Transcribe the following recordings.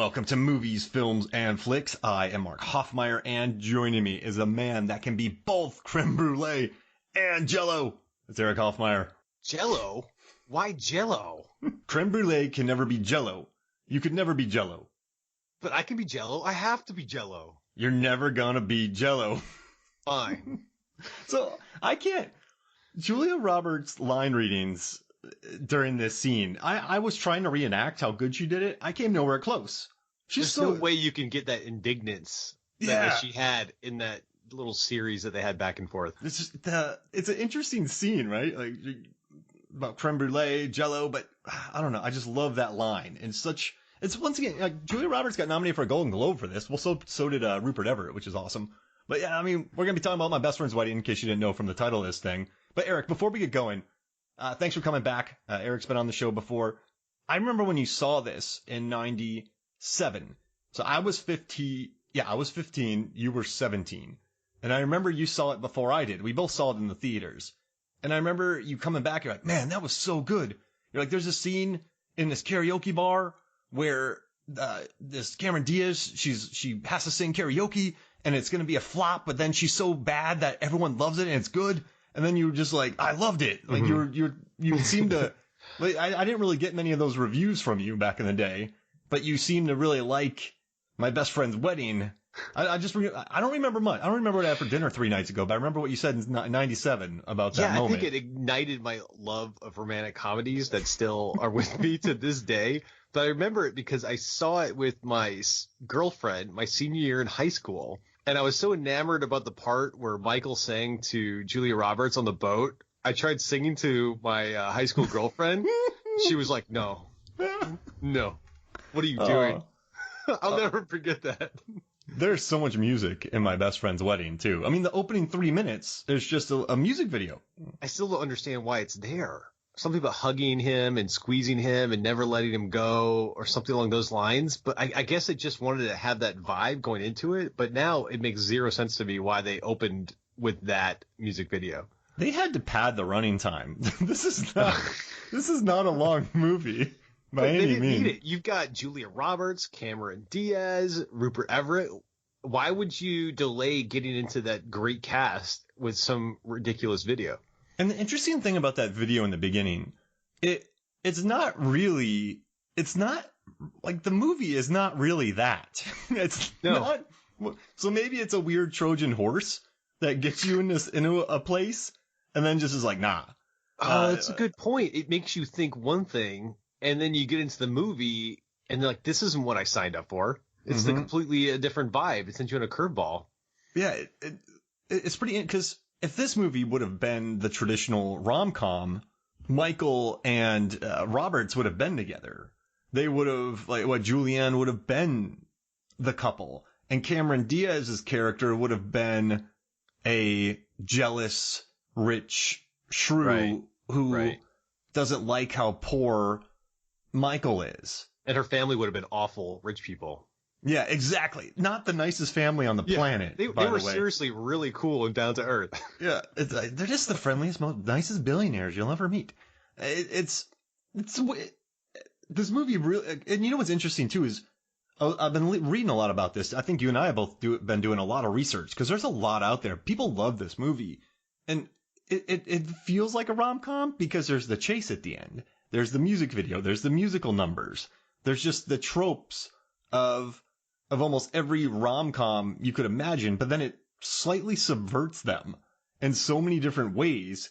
welcome to Movies, Films, and Flicks. I am Mark Hoffmeyer, and joining me is a man that can be both creme brulee and Jello. It's Erik Hoffmeyer. Jello? Why Jello? Creme brulee can never be Jello. You could never be Jello. But I can be Jello. I have to be Jello. You're never gonna be Jello. Fine. So, I can't... Julia Roberts' line readings during this scene, I was trying to reenact how good she did it. I came nowhere close. There's no way you can get that indignance that she had in that little series that they had back and forth. It's an interesting scene, right? Like about creme brulee, Jello, but I don't know. I just love that line. And it's once again, like, Julia Roberts got nominated for a Golden Globe for this. Well, so did Rupert Everett, which is awesome. But yeah, I mean, we're going to be talking about My Best Friend's Wedding in case you didn't know from the title of this thing. But Erik, before we get going, thanks for coming back. Erik's been on the show before. I remember when you saw this in 97. So I was 15. Yeah, I was 15. You were 17. And I remember you saw it before I did. We both saw it in the theaters. And I remember you coming back. You're like, man, that was so good. You're like, there's a scene in this karaoke bar where this Cameron Diaz, she has to sing karaoke and it's going to be a flop, but then she's so bad that everyone loves it and it's good. And then you were just like, I loved it. Like you seemed to, like, I didn't really get many of those reviews from you back in the day, but you seem to really like My Best Friend's Wedding. I don't remember much. I don't remember what I had for dinner 3 nights ago, but I remember what you said in 97 about that moment. I think it ignited my love of romantic comedies that still are with me to this day. But I remember it because I saw it with my girlfriend my senior year in high school. And I was so enamored about the part where Michael sang to Julia Roberts on the boat. I tried singing to my high school girlfriend. She was like, no, what are you doing? I'll never forget that. There's so much music in My Best Friend's Wedding, too. I mean, the opening 3 minutes is just a music video. I still don't understand why it's there. Something about hugging him and squeezing him and never letting him go or something along those lines. But I guess it just wanted to have that vibe going into it. But now it makes zero sense to me why they opened with that music video. They had to pad the running time. This is not a long movie by any means. They didn't need it. You've got Julia Roberts, Cameron Diaz, Rupert Everett. Why would you delay getting into that great cast with some ridiculous video? And the interesting thing about that video in the beginning, it's not like the movie is not really that. It's not. So maybe it's a weird Trojan horse that gets you into a place and then just is like, nah. That's a good point. It makes you think one thing and then you get into the movie and they're like, this isn't what I signed up for. It's the completely different vibe. It sends you on a curveball. Yeah, it's pretty, because if this movie would have been the traditional rom-com, Michael and Roberts would have been together. They would have, like, Julianne would have been the couple. And Cameron Diaz's character would have been a jealous, rich shrew who doesn't like how poor Michael is. And her family would have been awful rich people. Yeah, exactly. Not the nicest family on the planet. They were seriously really cool and down to earth. Yeah, they're just the friendliest, most nicest billionaires you'll ever meet. This movie really, and you know what's interesting too is I've been reading a lot about this. I think you and I have both been doing a lot of research because there's a lot out there. People love this movie, and it feels like a rom-com because there's the chase at the end. There's the music video. There's the musical numbers. There's just the tropes of almost every rom-com you could imagine, but then it slightly subverts them in so many different ways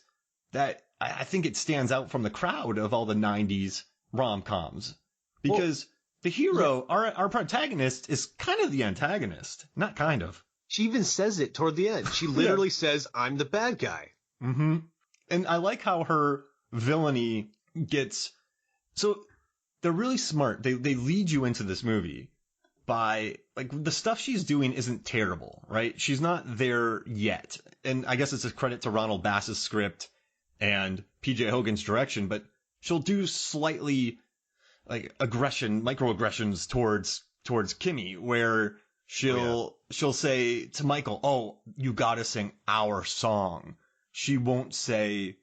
that I think it stands out from the crowd of all the 90s rom-coms. Because the hero, our protagonist, is kind of the antagonist. Not kind of. She even says it toward the end. She literally says, I'm the bad guy. Mm-hmm. And I like how her villainy gets... So they're really smart. They lead you into this movie by, like, the stuff she's doing isn't terrible, right? She's not there yet. And I guess it's a credit to Ronald Bass's script and PJ Hogan's direction, but she'll do slightly, like, microaggressions towards Kimmy, where she'll say to Michael, oh, you gotta sing our song. She won't say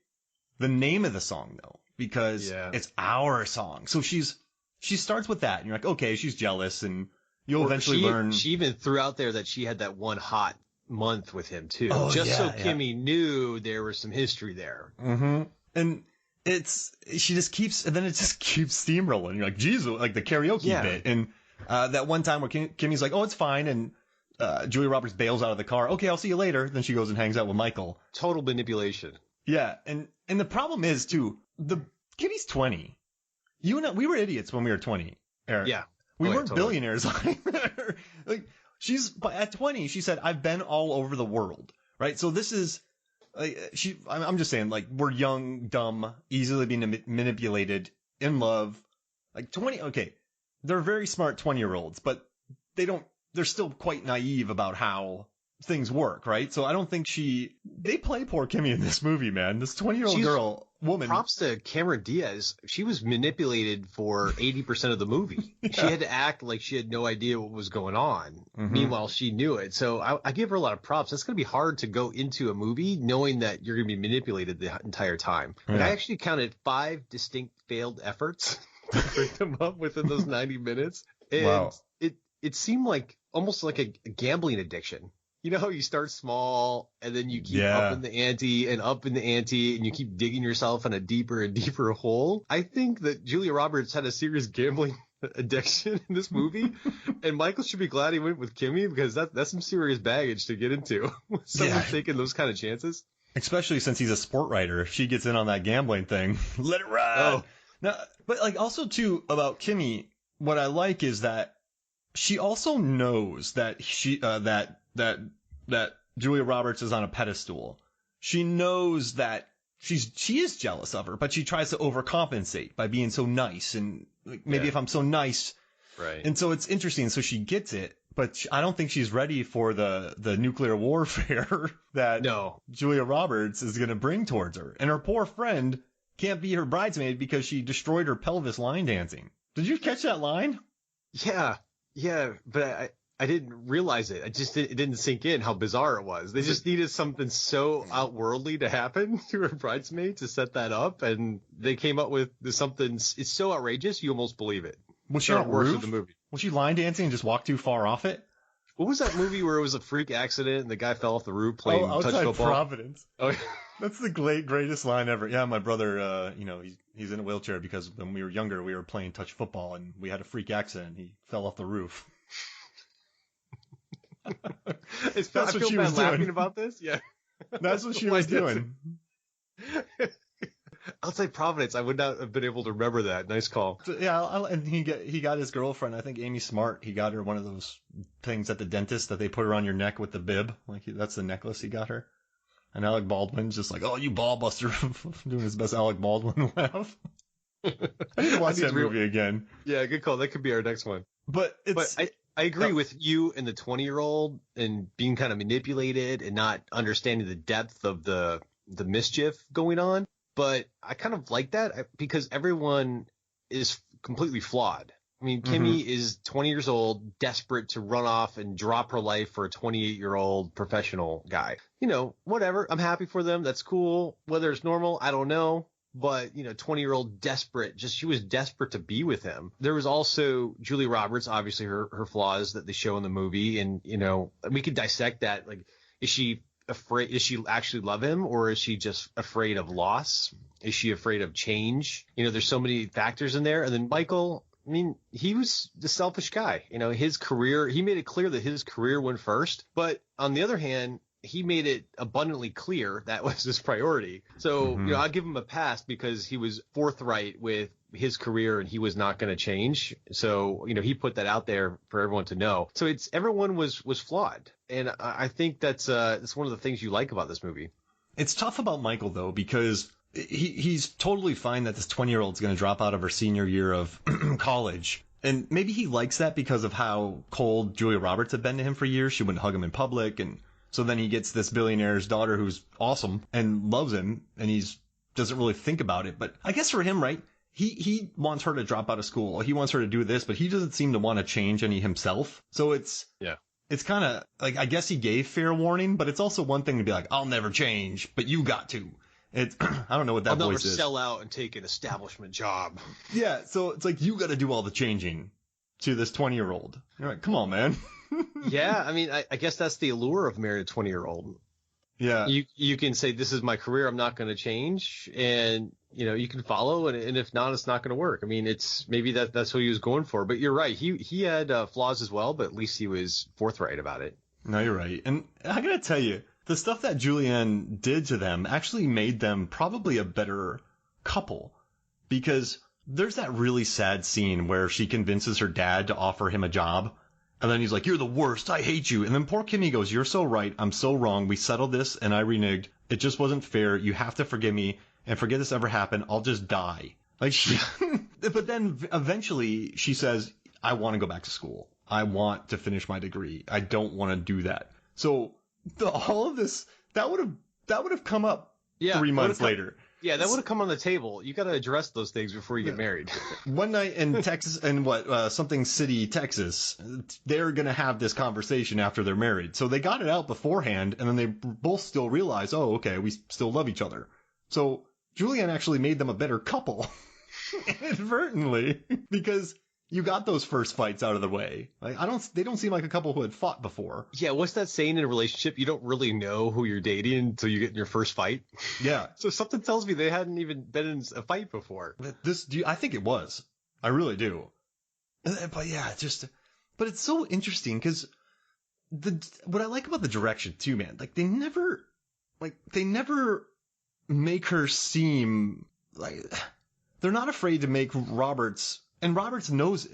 the name of the song, though, because it's our song. So she's she starts with that, and you're like, okay, she's jealous, and you'll eventually learn. She even threw out there that she had that one hot month with him too, Oh, just so yeah. Kimmy knew there was some history there. Mm-hmm. And she just keeps, and then it just keeps steamrolling. You're like, geez, like the karaoke bit. And that one time where Kimmy's like, oh, it's fine. And Julia Roberts bails out of the car. Okay, I'll see you later. Then she goes and hangs out with Michael. Total manipulation. Yeah. And the problem is, too, Kimmy's 20. You and I, we were idiots when we were 20, Eric. Yeah. We weren't totally. billionaires. Like, but at 20, she said, I've been all over the world. Right. So this is, I'm just saying, like, we're young, dumb, easily being manipulated, in love. Like 20, okay, they're very smart 20-year-olds, but they're still quite naive about how things work, right? So I don't think they play poor Kimmy in this movie, man. This 20-year-old woman. Props to Cameron Diaz. She was manipulated for 80% of the movie. Yeah. She had to act like she had no idea what was going on. Mm-hmm. Meanwhile, she knew it. So I give her a lot of props. That's going to be hard to go into a movie knowing that you're going to be manipulated the entire time. Yeah. Like, I actually counted 5 distinct failed efforts to bring them up within those 90 minutes. And wow. It seemed like almost like a gambling addiction. You know how you start small and then you keep up in the ante and you keep digging yourself in a deeper and deeper hole? I think that Julia Roberts had a serious gambling addiction in this movie, and Michael should be glad he went with Kimmy, because that's some serious baggage to get into. Someone taking those kind of chances. Especially since he's a sport writer. If she gets in on that gambling thing, let it ride. Oh. Now, but like also too about Kimmy, what I like is that she also knows that that Julia Roberts is on a pedestal. She knows that she is jealous of her, but she tries to overcompensate by being so nice, and like, maybe if I'm so nice, right? And so it's interesting. So she gets it, but I don't think she's ready for the nuclear warfare that Julia Roberts is going to bring towards her. And her poor friend can't be her bridesmaid because she destroyed her pelvis line dancing. Did you catch that line? Yeah, but I didn't realize it. It didn't sink in how bizarre it was. They just needed something so outworldly to happen to her bridesmaid to set that up, and they came up with something. It's so outrageous, you almost believe it. Was she on a roof? The movie. Was she line dancing and just walked too far off it? What was that movie where it was a freak accident and the guy fell off the roof playing touch football? Providence. Oh, that's the greatest line ever. Yeah, my brother, he's in a wheelchair because when we were younger, we were playing touch football and we had a freak accident. He fell off the roof. That's what she was doing. Laughing about this? Yeah. That's what she was doing. Outside Providence, I would not have been able to remember that. Nice call. So, yeah, and he got his girlfriend, I think Amy Smart, he got her one of those things at the dentist that they put around your neck with the bib. Like that's the necklace he got her. And Alec Baldwin's just like, oh, you ball buster, doing his best Alec Baldwin laugh. I need to watch that movie again. Yeah, good call. That could be our next one. But I agree with you and the 20-year-old and being kind of manipulated and not understanding the depth of the mischief going on. But I kind of like that because everyone is completely flawed. I mean, Kimmy is 20 years old, desperate to run off and drop her life for a 28-year-old professional guy. Whatever. I'm happy for them. That's cool. Whether it's normal, I don't know. But, 20-year-old desperate, she was desperate to be with him. There was also Julia Roberts, obviously her flaws that they show in the movie. And, we could dissect that. Like, is she afraid? Is she actually love him, or is she just afraid of loss? Is she afraid of change? There's so many factors in there. And then Michael, I mean, he was the selfish guy. His career, he made it clear that his career went first. But on the other hand, he made it abundantly clear that was his priority. So, I'll give him a pass because he was forthright with his career and he was not going to change. So, he put that out there for everyone to know. So everyone was flawed. And I think that's one of the things you like about this movie. It's tough about Michael, though, because he's totally fine that this 20-year-old is going to drop out of her senior year of college. And maybe he likes that because of how cold Julia Roberts had been to him for years. She wouldn't hug him in public, and so then he gets this billionaire's daughter who's awesome and loves him, and doesn't really think about it. But I guess for him, right, he wants her to drop out of school. He wants her to do this, but he doesn't seem to want to change any himself. So it's kind of like, I guess he gave fair warning, but it's also one thing to be like, I'll never change, but you got to. It's I don't know what that I'll voice never is. sell out and take an establishment job. Yeah, so it's like you got to do all the changing to this 20-year-old. You're like, come on, man. Yeah, I mean, I guess that's the allure of marrying a 20-year-old. Yeah. You can say, this is my career, I'm not going to change, and you can follow, and if not, it's not going to work. I mean, maybe that's what he was going for. But you're right, he had flaws as well, but at least he was forthright about it. No, you're right. And I gotta tell you, the stuff that Julianne did to them actually made them probably a better couple, because there's that really sad scene where she convinces her dad to offer him a job. And then he's like, you're the worst. I hate you. And then poor Kimmy goes, you're so right. I'm so wrong. We settled this and I reneged. It just wasn't fair. You have to forgive me and forget this ever happened. I'll just die. Like but then eventually she says, I want to go back to school. I want to finish my degree. I don't want to do that. So all of this, that would have come up 3 months later. Yeah, that would have come on the table. You got to address those things before you get married. One night in Texas, in something city, Texas, they're going to have this conversation after they're married. So they got it out beforehand, and then they both still realize, oh, okay, we still love each other. So Julianne actually made them a better couple, inadvertently, because you got those first fights out of the way. Like they don't seem like a couple who had fought before. Yeah, what's that saying in a relationship? You don't really know who you're dating until you get in your first fight. Yeah. So something tells me they hadn't even been in a fight before. I think it was. I really do. But yeah, but it's so interesting because what I like about the direction too, man, like they never make her seem like they're not afraid to make Roberts. And Roberts knows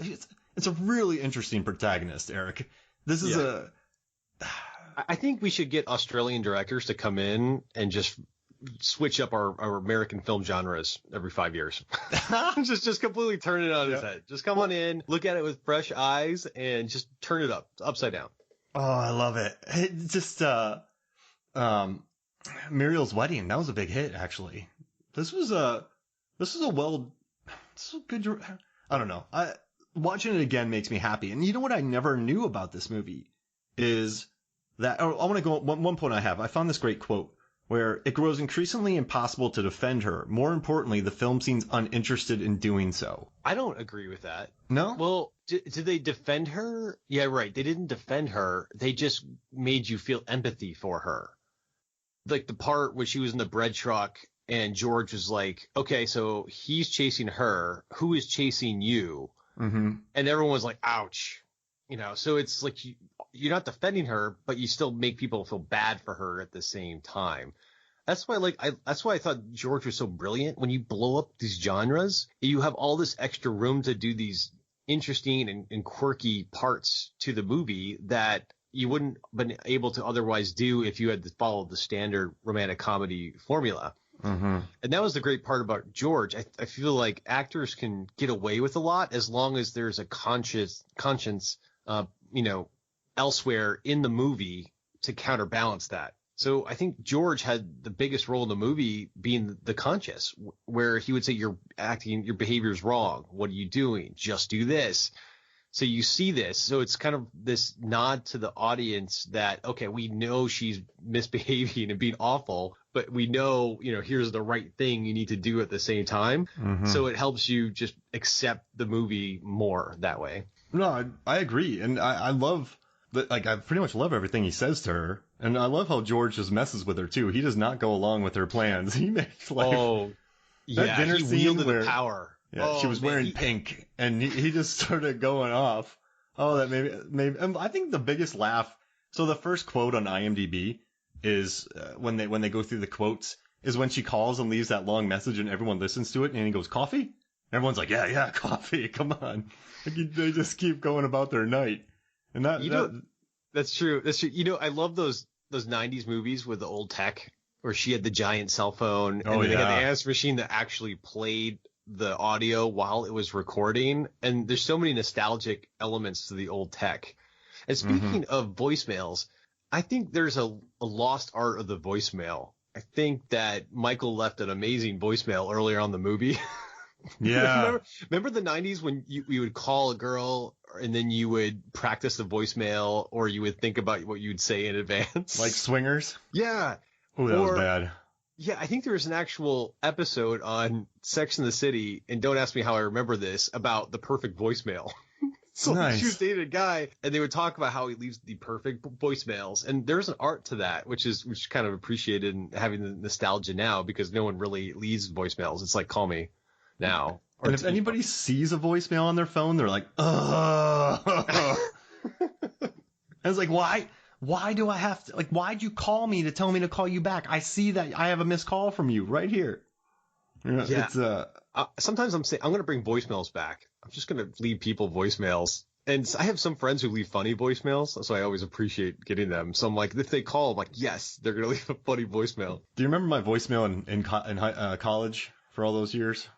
it's a really interesting protagonist, Eric. This is I think we should get Australian directors to come in and just switch up our American film genres every 5 years. just completely turn it on its head. Just come on in, look at it with fresh eyes, and just turn it upside down. Oh, I love it. It just Muriel's Wedding. That was a big hit, actually. This was a good. I don't know. Watching it again makes me happy. And you know what I never knew about this movie is that, I want to go, one point I have. I found this great quote where it grows increasingly impossible to defend her. More importantly, the film seems uninterested in doing so. I don't agree with that. No? Well, did they defend her? Yeah, right. They didn't defend her. They just made you feel empathy for her. Like the part where she was in the bread truck and George was like, okay, so he's chasing her. Who is chasing you? Mm-hmm. And everyone was like, ouch. So it's like you're not defending her, but you still make people feel bad for her at the same time. That's why that's why I thought George was so brilliant. When you blow up these genres, you have all this extra room to do these interesting and quirky parts to the movie that you wouldn't been able to otherwise do if you had followed the standard romantic comedy formula. Mm-hmm. And that was the great part about George. I feel like actors can get away with a lot as long as there's a conscience, elsewhere in the movie to counterbalance that. So I think George had the biggest role in the movie being the conscious, where he would say, your behavior is wrong. What are you doing? Just do this. So you see this. So it's kind of this nod to the audience that, okay, we know she's misbehaving and being awful, but we know, here's the right thing you need to do at the same time. Mm-hmm. So it helps you just accept the movie more that way. No, I agree. And I love that. Like, I pretty much love everything he says to her. And I love how George just messes with her too. He does not go along with her plans. He makes that dinner he scene wielded where, the power. Yeah, she was wearing pink, and he just started going off. Oh, that maybe. I think the biggest laugh. So the first quote on IMDb is when they go through the quotes is when she calls and leaves that long message, and everyone listens to it, and he goes, "Coffee?" And everyone's like, "Yeah, coffee. Come on." Like, they just keep going about their night, and that's true. That's true. I love those 90s movies with the old tech where she had the giant cell phone and they had the answer machine that actually played the audio while it was recording. And there's so many nostalgic elements to the old tech. And speaking of voicemails, I think there's a lost art of the voicemail. I think that Michael left an amazing voicemail earlier on in the movie. Yeah. remember the 90s when you would call a girl and then you would practice the voicemail, or you would think about what you'd say in advance? Like Swingers? Yeah. Oh, that was bad. Yeah, I think there was an actual episode on Sex and the City, and don't ask me how I remember this, about the perfect voicemail. So like, she was Nice. dating a guy, and they would talk about how he leaves the perfect voicemails, and there's an art to that, which kind of appreciated and having the nostalgia now because no one really leaves voicemails. It's like, call me now. Or And if anybody sees a voicemail on their phone, they're like, ugh. And it's like, why? Why do I have to, like, why'd you call me to tell me to call you back? I see that I have a missed call from you right here. You know, Yeah. It's, sometimes I'm saying I'm going to bring voicemails back. I'm just going to leave people voicemails. And I have some friends who leave funny voicemails, so I always appreciate getting them. So I'm like, if they call, I'm like, yes, they're going to leave a funny voicemail. do you remember my voicemail in college for all those years?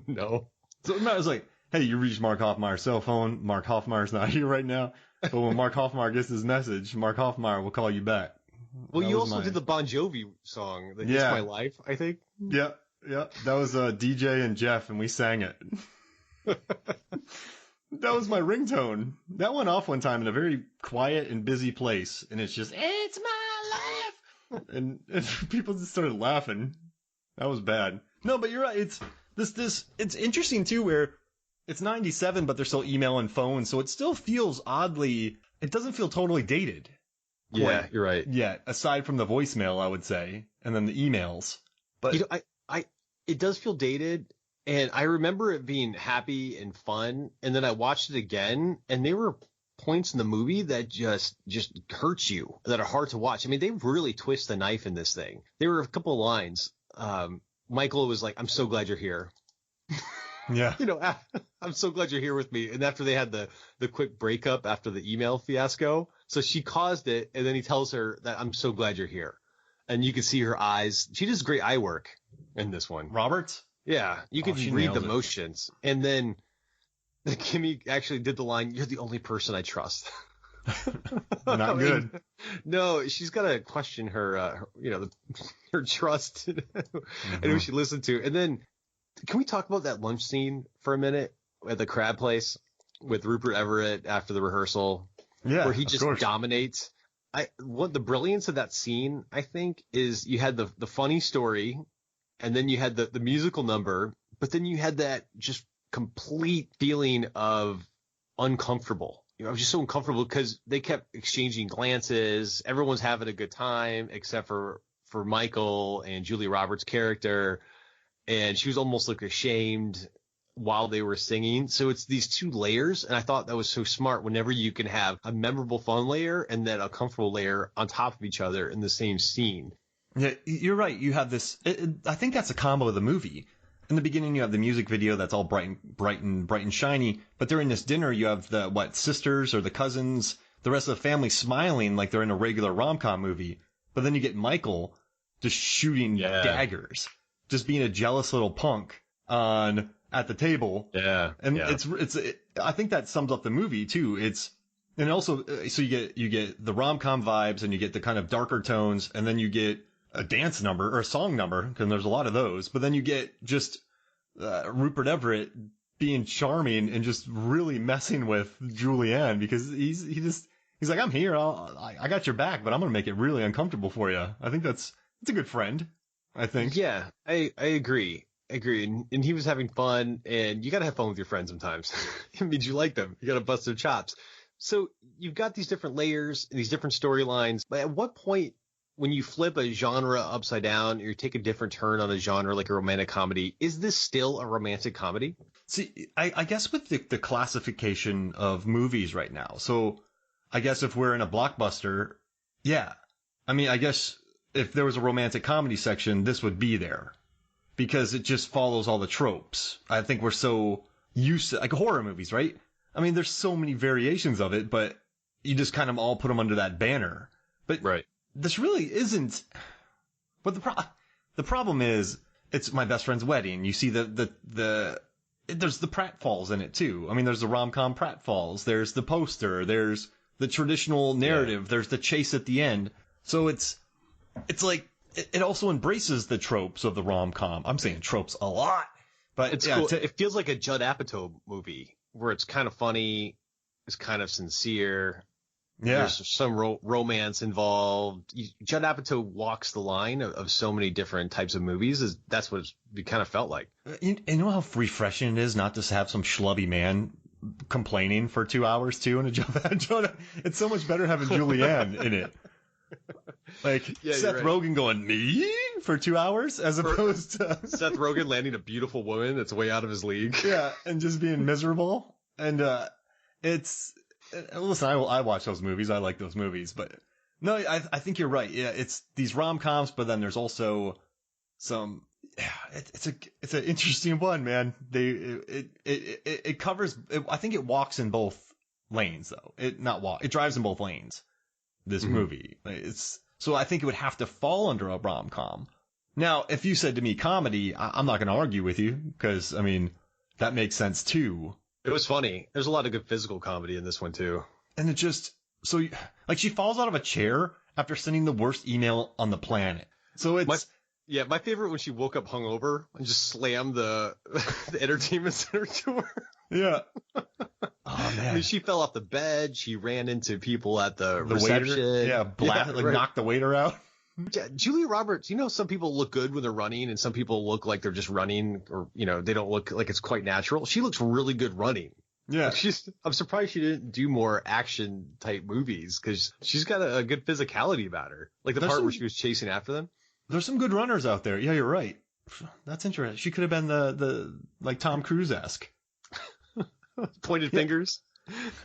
No. So I was like, hey, you reached Mark Hoffmeyer's cell phone. Mark Hoffmeyer's not here right now. But when Mark Hoffmeyer gets his message, Mark Hoffmeyer will call you back. Well, you also did the Bon Jovi song, "It's My Life," I think. Yep. That was DJ and Jeff, and we sang it. That was my ringtone. That went off one time in a very quiet and busy place, and it's just, it's my life, and people just started laughing. That was bad. No, but you're right. It's it's interesting too, where it's 97, but they're still email and phone, so it still feels oddly. It doesn't feel totally dated. Yeah, you're right. Yeah, aside from the voicemail, I would say, and then the emails. But it does feel dated, and I remember it being happy and fun, and then I watched it again, and there were points in the movie that just hurt you, that are hard to watch. I mean, they really twist the knife in this thing. There were a couple of lines. Michael was like, "I'm so glad you're here." Yeah. I'm so glad you're here with me. And after they had the quick breakup after the email fiasco, so she caused it, and then he tells her that, "I'm so glad you're here." And you can see her eyes. She does great eye work in this one. Roberts? Yeah, you can read the nails it. motions. And then Kimmy actually did the line, "You're the only person I trust." Not good. No, she's got to question her, her trust and who she listened to. And then, can we talk about that lunch scene for a minute at the crab place with Rupert Everett after the rehearsal? Yeah, where he just dominates. What the brilliance of that scene, I think, is you had the funny story, and then you had the musical number, but then you had that just complete feeling of uncomfortable. I was just so uncomfortable because they kept exchanging glances. Everyone's having a good time except for Michael and Julia Roberts' character. And she was almost like ashamed while they were singing. So it's these two layers. And I thought that was so smart whenever you can have a memorable fun layer and then a comfortable layer on top of each other in the same scene. Yeah, you're right. You have this. I think that's a combo of the movie. In the beginning, you have the music video that's all bright and shiny. But during this dinner, you have the sisters or the cousins, the rest of the family smiling like they're in a regular rom-com movie. But then you get Michael just shooting daggers, just being a jealous little punk at the table. Yeah, and I think that sums up the movie too. And also so you get the rom-com vibes, and you get the kind of darker tones, and then you get a dance number or a song number, because there's a lot of those. But then you get just Rupert Everett being charming and just really messing with Julianne, because he's like, I'm here, I got your back, but I'm gonna make it really uncomfortable for you. I think it's a good friend, I think. Yeah, I agree. And he was having fun, and you got to have fun with your friends sometimes. It means you like them. You got to bust their chops. So you've got these different layers, these different storylines. But at what point, when you flip a genre upside down, or you take a different turn on a genre like a romantic comedy, is this still a romantic comedy? See, I guess with the classification of movies right now. So I guess if we're in a blockbuster, yeah. I mean, I guess if there was a romantic comedy section, this would be there, because it just follows all the tropes. I think we're so used to, like, horror movies, right? I mean, there's so many variations of it, but you just kind of all put them under that banner. But right. This really isn't. But the problem is, it's my best friend's wedding. You see there's the pratfalls in it too. I mean, there's the rom-com pratfalls. There's the poster. There's the traditional narrative. Yeah. There's the chase at the end. So it's like, it also embraces the tropes of the rom-com. I'm saying tropes a lot, but it's cool. It feels like a Judd Apatow movie, where it's kind of funny, it's kind of sincere. Yeah. There's some romance involved. Judd Apatow walks the line of so many different types of movies. That's what it kind of felt like. You know how refreshing it is not just to have some schlubby man complaining for 2 hours too in a Jonah. It's so much better having Julianne in it. Like Seth Rogen going me for 2 hours as opposed to Seth Rogen landing a beautiful woman that's way out of his league. Yeah, and just being miserable. And it's listen, I watch those movies. I like those movies, but no, I think you're right. Yeah, it's these rom-coms, but then there's also some. Yeah, it's an interesting one, man. It covers. I think it walks in both lanes though. It drives in both lanes. This movie, so I think it would have to fall under a rom-com. Now, if you said to me comedy, I'm not going to argue with you because I mean that makes sense too. It was funny. There's a lot of good physical comedy in this one too. And it just like she falls out of a chair after sending the worst email on the planet. So it's. My favorite when she woke up hungover and just slammed the entertainment center door. Yeah. Oh man. I mean, she fell off the bed. She ran into people at the reception. Waiter. Yeah, knocked the waiter out. Yeah, Julia Roberts. You know, some people look good when they're running, and some people look like they're just running, or they don't look like it's quite natural. She looks really good running. Yeah. I'm surprised she didn't do more action type movies because she's got a good physicality about her. Like the part where she was chasing after them. There's some good runners out there. Yeah, you're right. That's interesting. She could have been the like Tom Cruise-esque. Pointed fingers.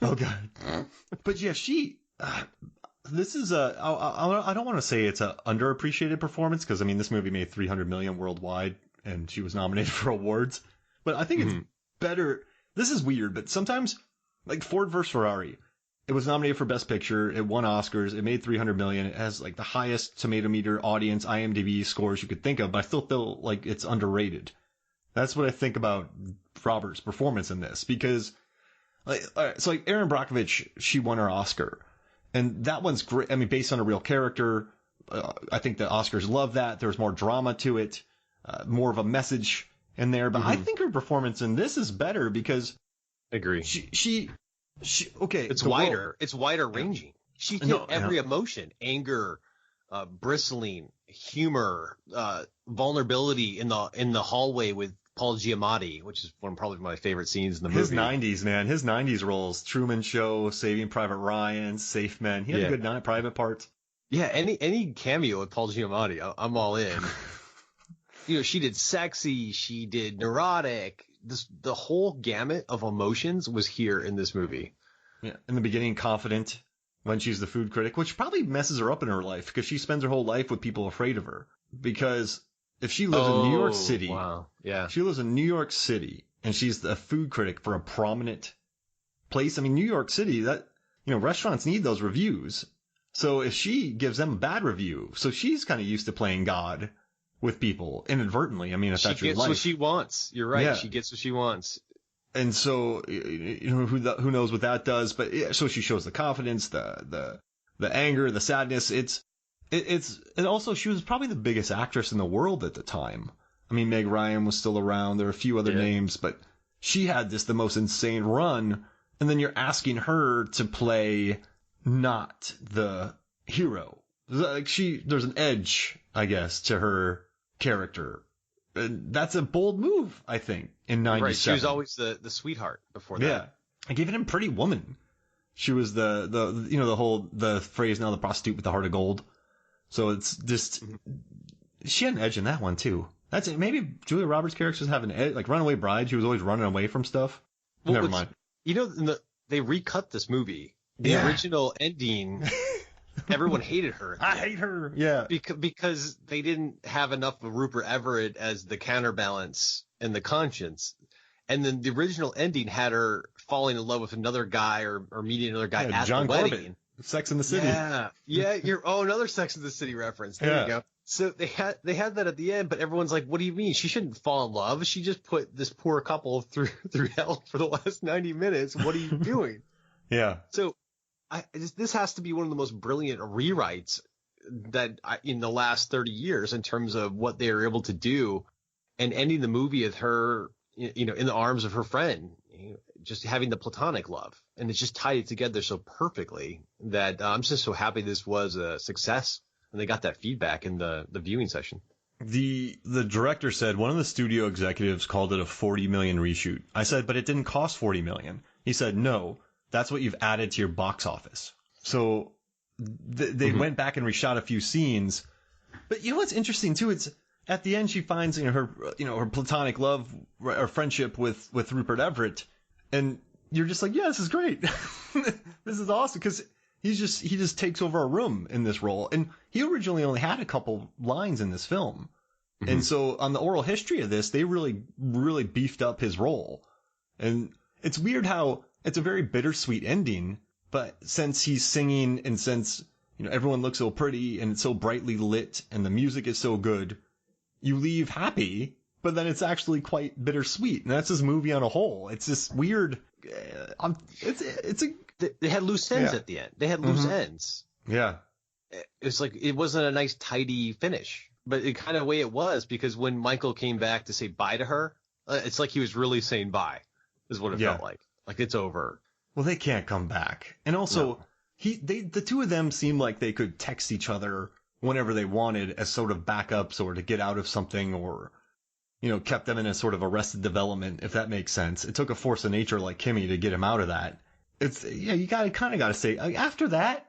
Oh god. But yeah, this is I don't want to say it's a underappreciated performance because I mean this movie made $300 million worldwide and she was nominated for awards. But I think it's better. This is weird, but sometimes like Ford vs Ferrari. It was nominated for Best Picture. It won Oscars. It made $300 million. It has like the highest tomato meter audience IMDb scores you could think of, but I still feel like it's underrated. That's what I think about Robert's performance in this because, like, all right, so like Erin Brockovich, she won her Oscar, and that one's great. I mean, based on a real character. I think the Oscars love that. There's more drama to it, more of a message in there. But I think her performance in this is better because, agree. She okay. It's wider. It's wider ranging. She hit every emotion: anger, bristling, humor, vulnerability in the hallway with Paul Giamatti, which is probably my favorite scenes in the movie. His 90s, man. His 90s roles: Truman Show, Saving Private Ryan, Safe Men. He had a good private parts. Yeah, any cameo with Paul Giamatti, I'm all in. She did sexy. She did neurotic. The whole gamut of emotions was here in this movie. Yeah, in the beginning, confident when she's the food critic, which probably messes her up in her life because she spends her whole life with people afraid of her. Because if she lives in New York City, she lives in New York City, and she's the food critic for a prominent place. I mean, New York City, that restaurants need those reviews. So if she gives them a bad review, so she's kind of used to playing God with people inadvertently. I mean, if that's your life. She gets what she wants. You're right. Yeah. She gets what she wants. And so, who knows what that does? But so she shows the confidence, the anger, the sadness. And also she was probably the biggest actress in the world at the time. I mean, Meg Ryan was still around. There are a few other names, but she had the most insane run. And then you're asking her to play not the hero. Like there's an edge, I guess, to her character. And that's a bold move, I think, in 97. Right, she was always the sweetheart before that. Yeah. I gave it him Pretty Woman. She was the phrase, now the prostitute with the heart of gold. So it's just, she had an edge in that one too. That's it. Maybe Julia Roberts' characters have an edge, like Runaway Bride. She was always running away from stuff. Well, never mind. They recut this movie. The original ending, everyone hated her. I hate her. Yeah. Because they didn't have enough of Rupert Everett as the counterbalance and the conscience. And then the original ending had her falling in love with another guy or meeting another guy at John the wedding. Corbett. Sex in the City. Yeah. Another Sex in the City reference. There you go. So they had that at the end, but everyone's like, what do you mean? She shouldn't fall in love. She just put this poor couple through hell for the last 90 minutes. What are you doing? Yeah. So this has to be one of the most brilliant rewrites in the last 30 years in terms of what they were able to do, and ending the movie with her, in the arms of her friend, just having the platonic love. and it just tied it together so perfectly that I'm just so happy this was a success, and they got that feedback in the viewing session. The director said one of the studio executives called it a 40 million reshoot. I said, but it didn't cost 40 million. He said, no, that's what you've added to your box office. So they went back and reshot a few scenes. But you know what's interesting too? It's at the end she finds her platonic love or friendship with Rupert Everett, and you're just like, yeah, this is great. This is awesome because he just takes over a room in this role, and he originally only had a couple lines in this film, and so on the oral history of this, they really beefed up his role, and it's weird how it's a very bittersweet ending, but since he's singing and since everyone looks so pretty and it's so brightly lit and the music is so good, you leave happy, but then it's actually quite bittersweet, and that's this movie on a whole. It's this weird. They had loose ends at the end. They had loose ends. Yeah. It's like it wasn't a nice, tidy finish, but it kind of way it was, because when Michael came back to say bye to her, it's like he was really saying bye, is what it felt like. Like it's over. Well, they can't come back, and also the two of them seemed like they could text each other whenever they wanted as sort of backups or to get out of something, or kept them in a sort of arrested development, if that makes sense. It took a force of nature like Kimmy to get him out of that. You kind of got to say, after that,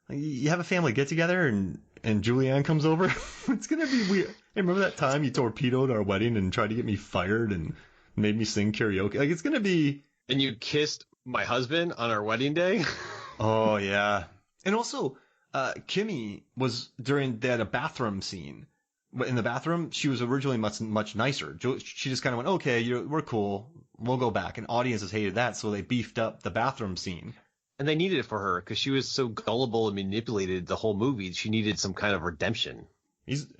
you have a family get together and Julianne comes over. It's gonna be weird. Hey, remember that time you torpedoed our wedding and tried to get me fired and made me sing karaoke? Like, it's gonna be. And you kissed my husband on our wedding day. Oh yeah. And also, Kimmy they had a bathroom scene. But in the bathroom, she was originally much nicer. She just kind of went, okay, we're cool. We'll go back. And audiences hated that, so they beefed up the bathroom scene. And they needed it for her because she was so gullible and manipulated the whole movie. She needed some kind of redemption.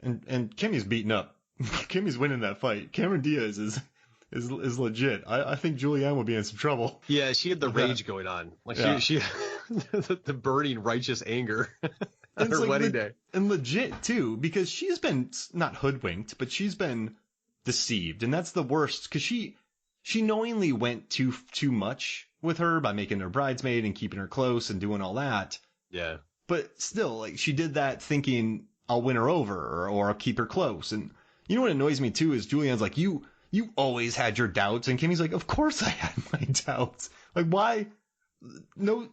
And Kimmy's beaten up. Kimmy's winning that fight. Cameron Diaz is legit. I think Julianne will be in some trouble. Yeah, she had the rage going on. Like she the burning righteous anger. On her wedding day. And legit, too, because she's been not hoodwinked, but she's been deceived. And that's the worst, because she knowingly went too much with her by making her bridesmaid and keeping her close and doing all that. Yeah. But still, like, she did that thinking, I'll win her over or I'll keep her close. And you know what annoys me, too, is Julianne's like, you always had your doubts. And Kimmy's like, of course I had my doubts. Like, why? No.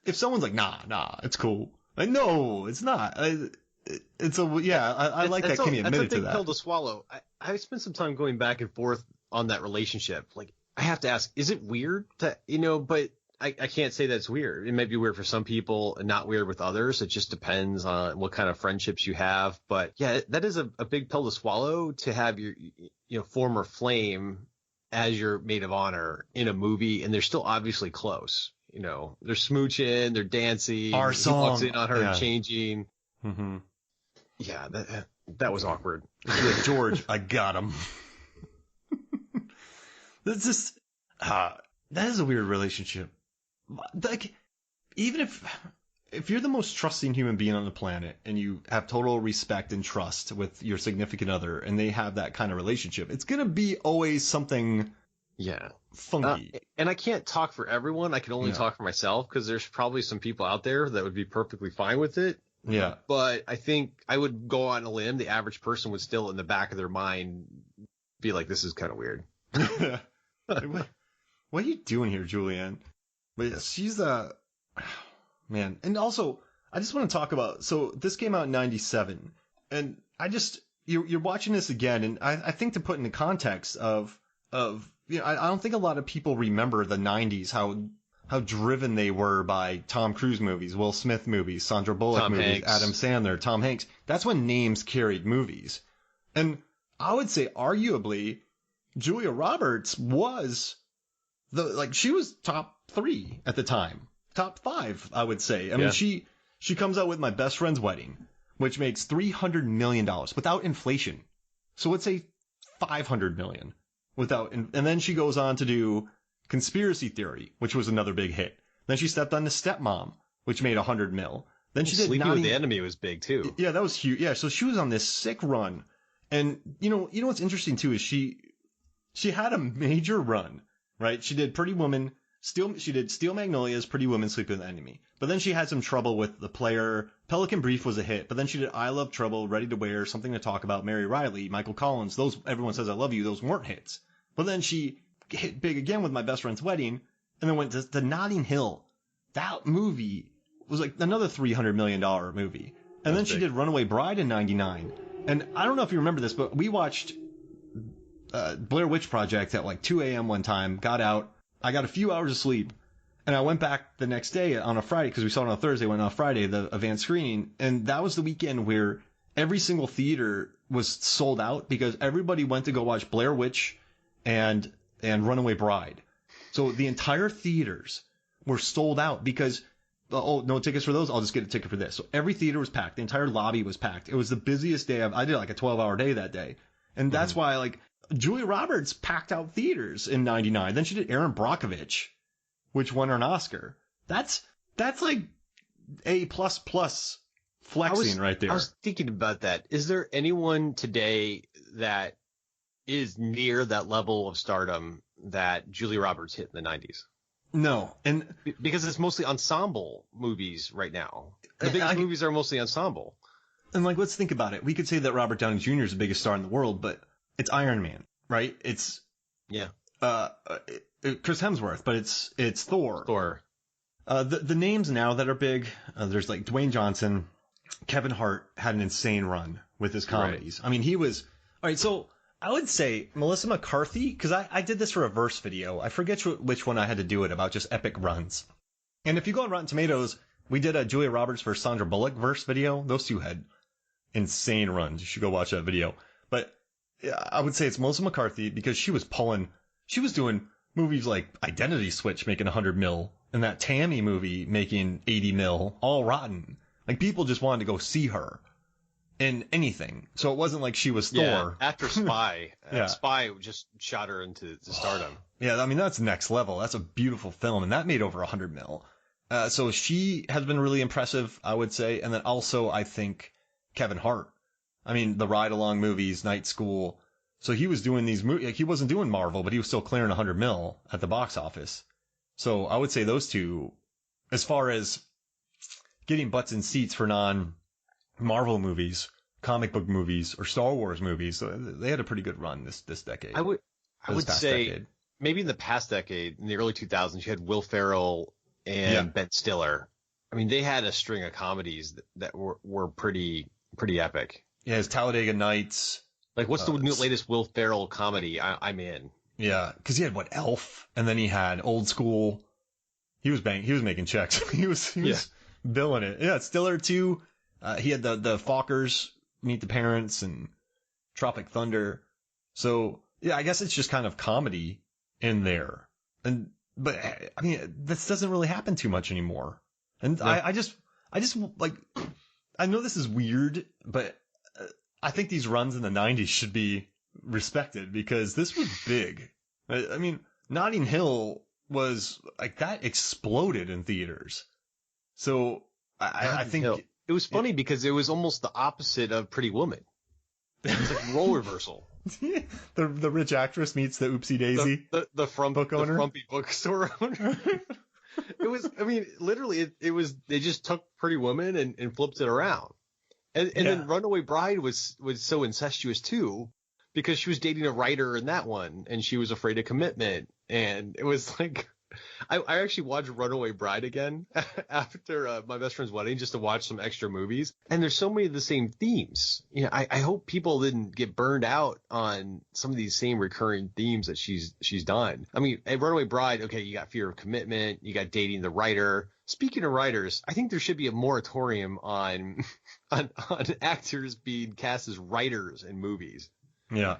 If someone's like, nah, it's cool. Like, no, it's not. I like that Kimmy admitted to that. That's a big pill to swallow. I spent some time going back and forth on that relationship. Like, I have to ask, is it weird to, but I can't say that's weird. It might be weird for some people and not weird with others. It just depends on what kind of friendships you have. But yeah, that is a big pill to swallow, to have your former flame as your maid of honor in a movie, and they're still obviously close. They're smooching, they're dancing. Our song. He walks in on her and changing. Mm-hmm. Yeah, that was awkward. Yeah, George, I got him. That's just that is a weird relationship. Like, even if you're the most trusting human being on the planet and you have total respect and trust with your significant other, and they have that kind of relationship, it's gonna be always something. Yeah. Funky. And I can't talk for everyone. I can only talk for myself, because there's probably some people out there that would be perfectly fine with it. Yeah. But I think I would go on a limb. The average person would still, in the back of their mind, be like, this is kind of weird. What are you doing here, Julianne? But yeah, she's man. And also, I just want to talk about, so this came out in 97, and you're watching this again, and I think to put in the context of I don't think a lot of people remember the 90s, how driven they were by Tom Cruise movies, Will Smith movies, Sandra Bullock movies, Hanks. Adam Sandler, Tom Hanks. That's when names carried movies. And I would say arguably Julia Roberts was she was top 3 at the time. Top 5, I would say. I mean, she comes out with My Best Friend's Wedding, which makes $300 million without inflation. So let's say $500 million. And then she goes on to do Conspiracy Theory, which was another big hit. Then she stepped on to Stepmom, which made $100 million. Then she did Sleeping with the Enemy was big too. Yeah, that was huge. Yeah, so she was on this sick run. And you know what's interesting too is she had a major run, right? She did Pretty Woman, She did Steel Magnolias, Pretty Woman, Sleep with the Enemy. But then she had some trouble with The Player. Pelican Brief was a hit. But then she did I Love Trouble, Ready to Wear, Something to Talk About, Mary Riley, Michael Collins. Those, Everyone Says I Love You, those weren't hits. But then she hit big again with My Best Friend's Wedding, and then went to Notting Hill. That movie was like another $300 million movie. And then she did Runaway Bride in 99. And I don't know if you remember this, but we watched Blair Witch Project at like 2 a.m. one time, got out. I got a few hours of sleep, and I went back the next day on a Friday, because we saw it on a Thursday, went on a Friday, the advanced screening, and that was the weekend where every single theater was sold out because everybody went to go watch Blair Witch and Runaway Bride. So the entire theaters were sold out because, oh, no tickets for those? I'll just get a ticket for this. So every theater was packed. The entire lobby was packed. It was the busiest day. I did like a 12-hour day that day. And that's why, like, Julia Roberts packed out theaters in 99. Then she did Erin Brockovich, which won her an Oscar. That's like A++ flexing right there. I was thinking about that. Is there anyone today that is near that level of stardom that Julia Roberts hit in the 90s? No. And because it's mostly ensemble movies right now. The biggest movies are mostly ensemble. And like, let's think about it. We could say that Robert Downey Jr. is the biggest star in the world, but it's Iron Man, right? It's Chris Hemsworth, but it's Thor. The names now that are big, there's like Dwayne Johnson. Kevin Hart had an insane run with his comedies. Right. I mean, he was all right. So I would say Melissa McCarthy, because I did this for a verse video. I forget which one I had to do it about, just epic runs. And if you go on Rotten Tomatoes, we did a Julia Roberts versus Sandra Bullock verse video. Those two had insane runs. You should go watch that video. But I would say it's Melissa McCarthy because she was doing movies like Identity Switch making 100 mil and that Tammy movie making 80 mil, all rotten. Like, people just wanted to go see her in anything. So it wasn't like she was Thor. After Spy. Spy just shot her into stardom. Yeah, I mean, that's next level. That's a beautiful film, and that made over 100 mil. So she has been really impressive, I would say. And then also, I think, Kevin Hart. I mean, the ride-along movies, Night School. So he was doing these movies. Like, he wasn't doing Marvel, but he was still clearing 100 mil at the box office. So I would say those two, as far as getting butts in seats for non-Marvel movies, comic book movies, or Star Wars movies, they had a pretty good run this decade. I would say maybe in the past decade, in the early 2000s, you had Will Ferrell and Ben Stiller. I mean, they had a string of comedies that were pretty epic. Yeah, his Talladega Nights. Like, what's the latest Will Ferrell comedy? I'm in. Yeah, because he had Elf, and then he had Old School. He was making checks. he was billing it. Yeah, Stiller too. He had the Fockers, Meet the Parents, and Tropic Thunder. So yeah, I guess it's just kind of comedy in there. But I mean, this doesn't really happen too much anymore. And yeah. I just like, I know this is weird, but I think these runs in the 90s should be respected because this was big. I mean, Notting Hill was like, that exploded in theaters. So I think it was funny because it was almost the opposite of Pretty Woman. It's like role reversal. the rich actress meets the oopsie daisy. The frumpy bookstore owner. It was, I mean, literally, it was, they just took Pretty Woman and flipped it around. And then Runaway Bride was so incestuous too, because she was dating a writer in that one, and she was afraid of commitment. And it was like, I actually watched Runaway Bride again after My Best Friend's Wedding just to watch some extra movies. And there's so many of the same themes. You know, I hope people didn't get burned out on some of these same recurring themes that she's done. I mean, at Runaway Bride, okay, you got fear of commitment, you got dating the writer. Speaking of writers, I think there should be a moratorium on actors being cast as writers in movies. Yeah.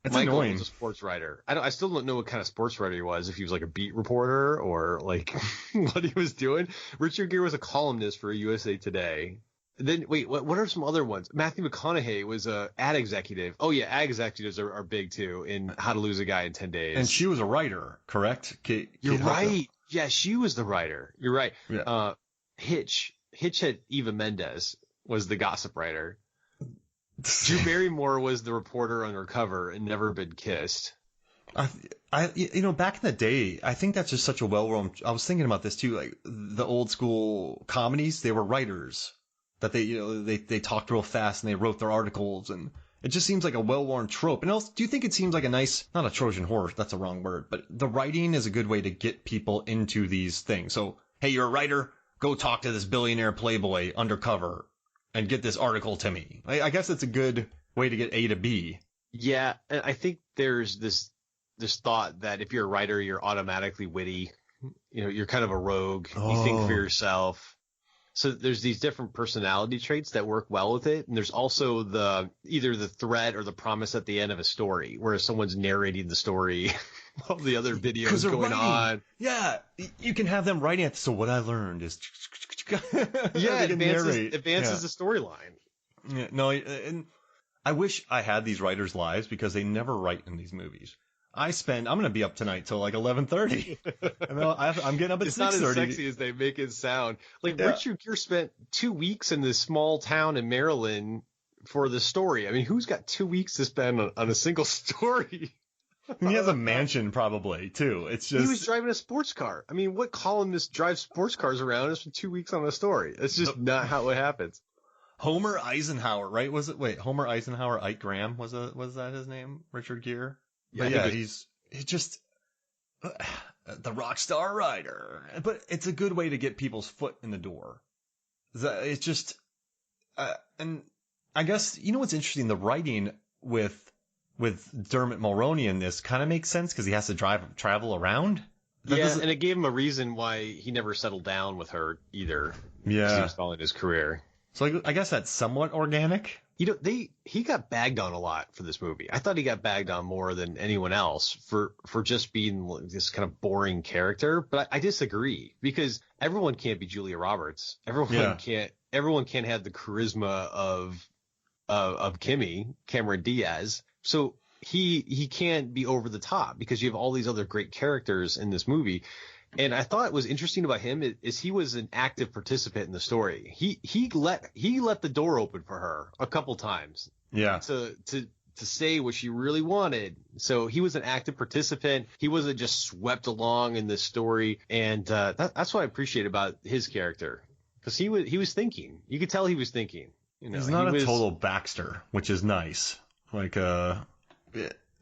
It's Michael annoying. was a sports writer. I still don't know what kind of sports writer he was, if he was like a beat reporter or like what he was doing. Richard Gere was a columnist for USA Today. Then wait, what are some other ones? Matthew McConaughey was a ad executive. Oh yeah, ad executives are big too in How to Lose a Guy in 10 Days. And she was a writer, correct? You're right. Yeah, she was the writer. You're right. Yeah. Hitch had Eva Mendes was the gossip writer. Drew Barrymore was the reporter undercover and Never Been Kissed. Back in the day, I think that's just such a well-worn. I was thinking about this too, like the old school comedies. They were writers that they talked real fast and they wrote their articles, and it just seems like a well-worn trope. And also, do you think it seems like a nice, not a Trojan horse, that's a wrong word, but the writing is a good way to get people into these things. So, hey, you're a writer, go talk to this billionaire playboy undercover and get this article to me. I guess it's a good way to get A to B. Yeah, and I think there's this thought that if you're a writer, you're automatically witty. You're kind of a rogue. You think for yourself. So there's these different personality traits that work well with it. And there's also either the threat or the promise at the end of a story, where someone's narrating the story while the other video is going on. Yeah, you can have them writing it. So what I learned is it advances the storyline. Yeah, no, and I wish I had these writers' lives because they never write in these movies. I'm going to be up tonight till like 11:30. I'm getting up at 6:30. It's not as sexy as they make it sound. Like, yeah. Richard Gere spent 2 weeks in this small town in Maryland for the story. I mean, who's got 2 weeks to spend on a single story? He has a mansion probably too. It's just, he was driving a sports car. I mean, what columnist drives sports cars around and spend 2 weeks on a story? It's just not how it happens. Homer Eisenhower, right? Homer Eisenhower, Ike Graham was that his name? Richard Gere? Yeah, he's just the rock star writer. But it's a good way to get people's foot in the door. It's just, and I guess, what's interesting, the writing with Dermot Mulroney in this kind of makes sense because he has to travel around. And it gave him a reason why he never settled down with her either. Yeah. He was following his career. So I guess that's somewhat organic. He got bagged on a lot for this movie. I thought he got bagged on more than anyone else for just being this kind of boring character. But I disagree, because everyone can't be Julia Roberts. Everyone can't have the charisma of Cameron Diaz. So he can't be over the top because you have all these other great characters in this movie. And I thought what was interesting about him is he was an active participant in the story. He let the door open for her a couple times. Yeah. To say what she really wanted. So he was an active participant. He wasn't just swept along in this story. And that's what I appreciate about his character, because he was thinking. You could tell he was thinking. He's not a total Baxter, which is nice. Like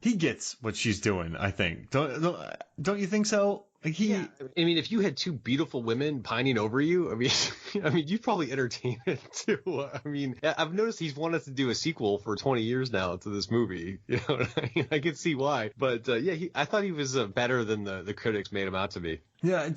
he gets what she's doing, I think. Don't you think so? Like I mean, if you had two beautiful women pining over you, I mean, you'd probably entertain it too. I mean, I've noticed he's wanted to do a sequel for 20 years now to this movie. I can see why. But I thought he was better than the critics made him out to be. Yeah,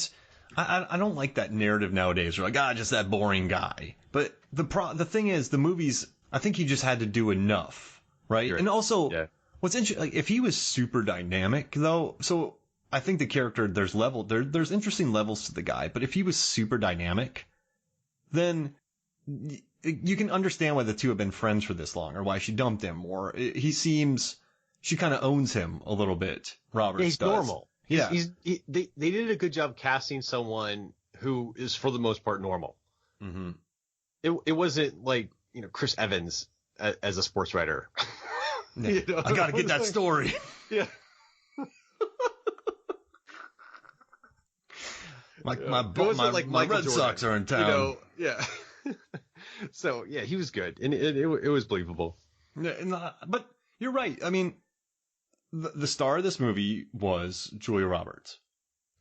I don't like that narrative nowadays. We're like, just that boring guy. But the thing is, the movies, I think he just had to do enough, right? Sure. And also, what's interesting, like if he was super dynamic though, so I think the character, there's interesting levels to the guy, but if he was super dynamic, then you can understand why the two have been friends for this long, or why she dumped him, or she kind of owns him a little bit. Roberts he's does. Normal. They did a good job casting someone who is for the most part normal. Mm-hmm. It wasn't like, Chris Evans as a sports writer. I got to get that story. Yeah. My Red Sox are in town. So he was good, and it was believable. But you're right. I mean, the star of this movie was Julia Roberts.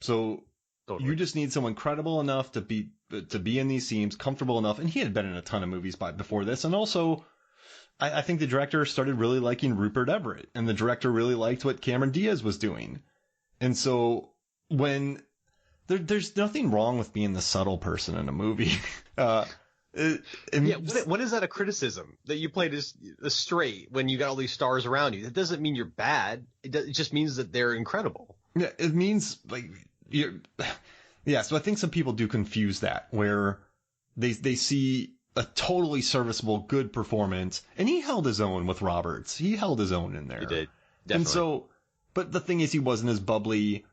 So totally. You just need someone credible enough to be in these scenes, comfortable enough, and he had been in a ton of movies before this, and also. I think the director started really liking Rupert Everett, and the director really liked what Cameron Diaz was doing. And so when there's nothing wrong with being the subtle person in a movie. When is that a criticism that you played as straight when you got all these stars around you? That doesn't mean you're bad. It just means that they're incredible. Yeah, it means like so I think some people do confuse that, where they see a totally serviceable, good performance. And he held his own with Roberts. He held his own in there. He did. Definitely. And so, but the thing is, he wasn't as bubbly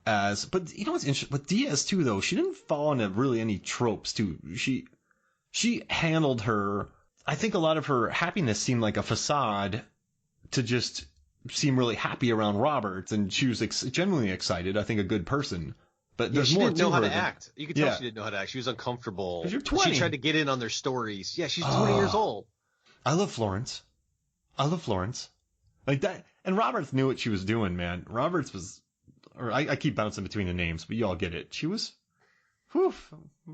as, but what's interesting with Diaz too, though, she didn't fall into really any tropes too. She handled her, I think a lot of her happiness seemed like a facade to just seem really happy around Roberts, and she was genuinely excited. I think a good person. But there's she more didn't know how to than, act. You could tell she didn't know how to act. She was uncomfortable. 'Cause you're 20. She tried to get in on their stories. Yeah, she's 20 years old. I love Florence. Like that. And Roberts knew what she was doing, man. Roberts was, or I keep bouncing between the names, but you all get it. She was, whew,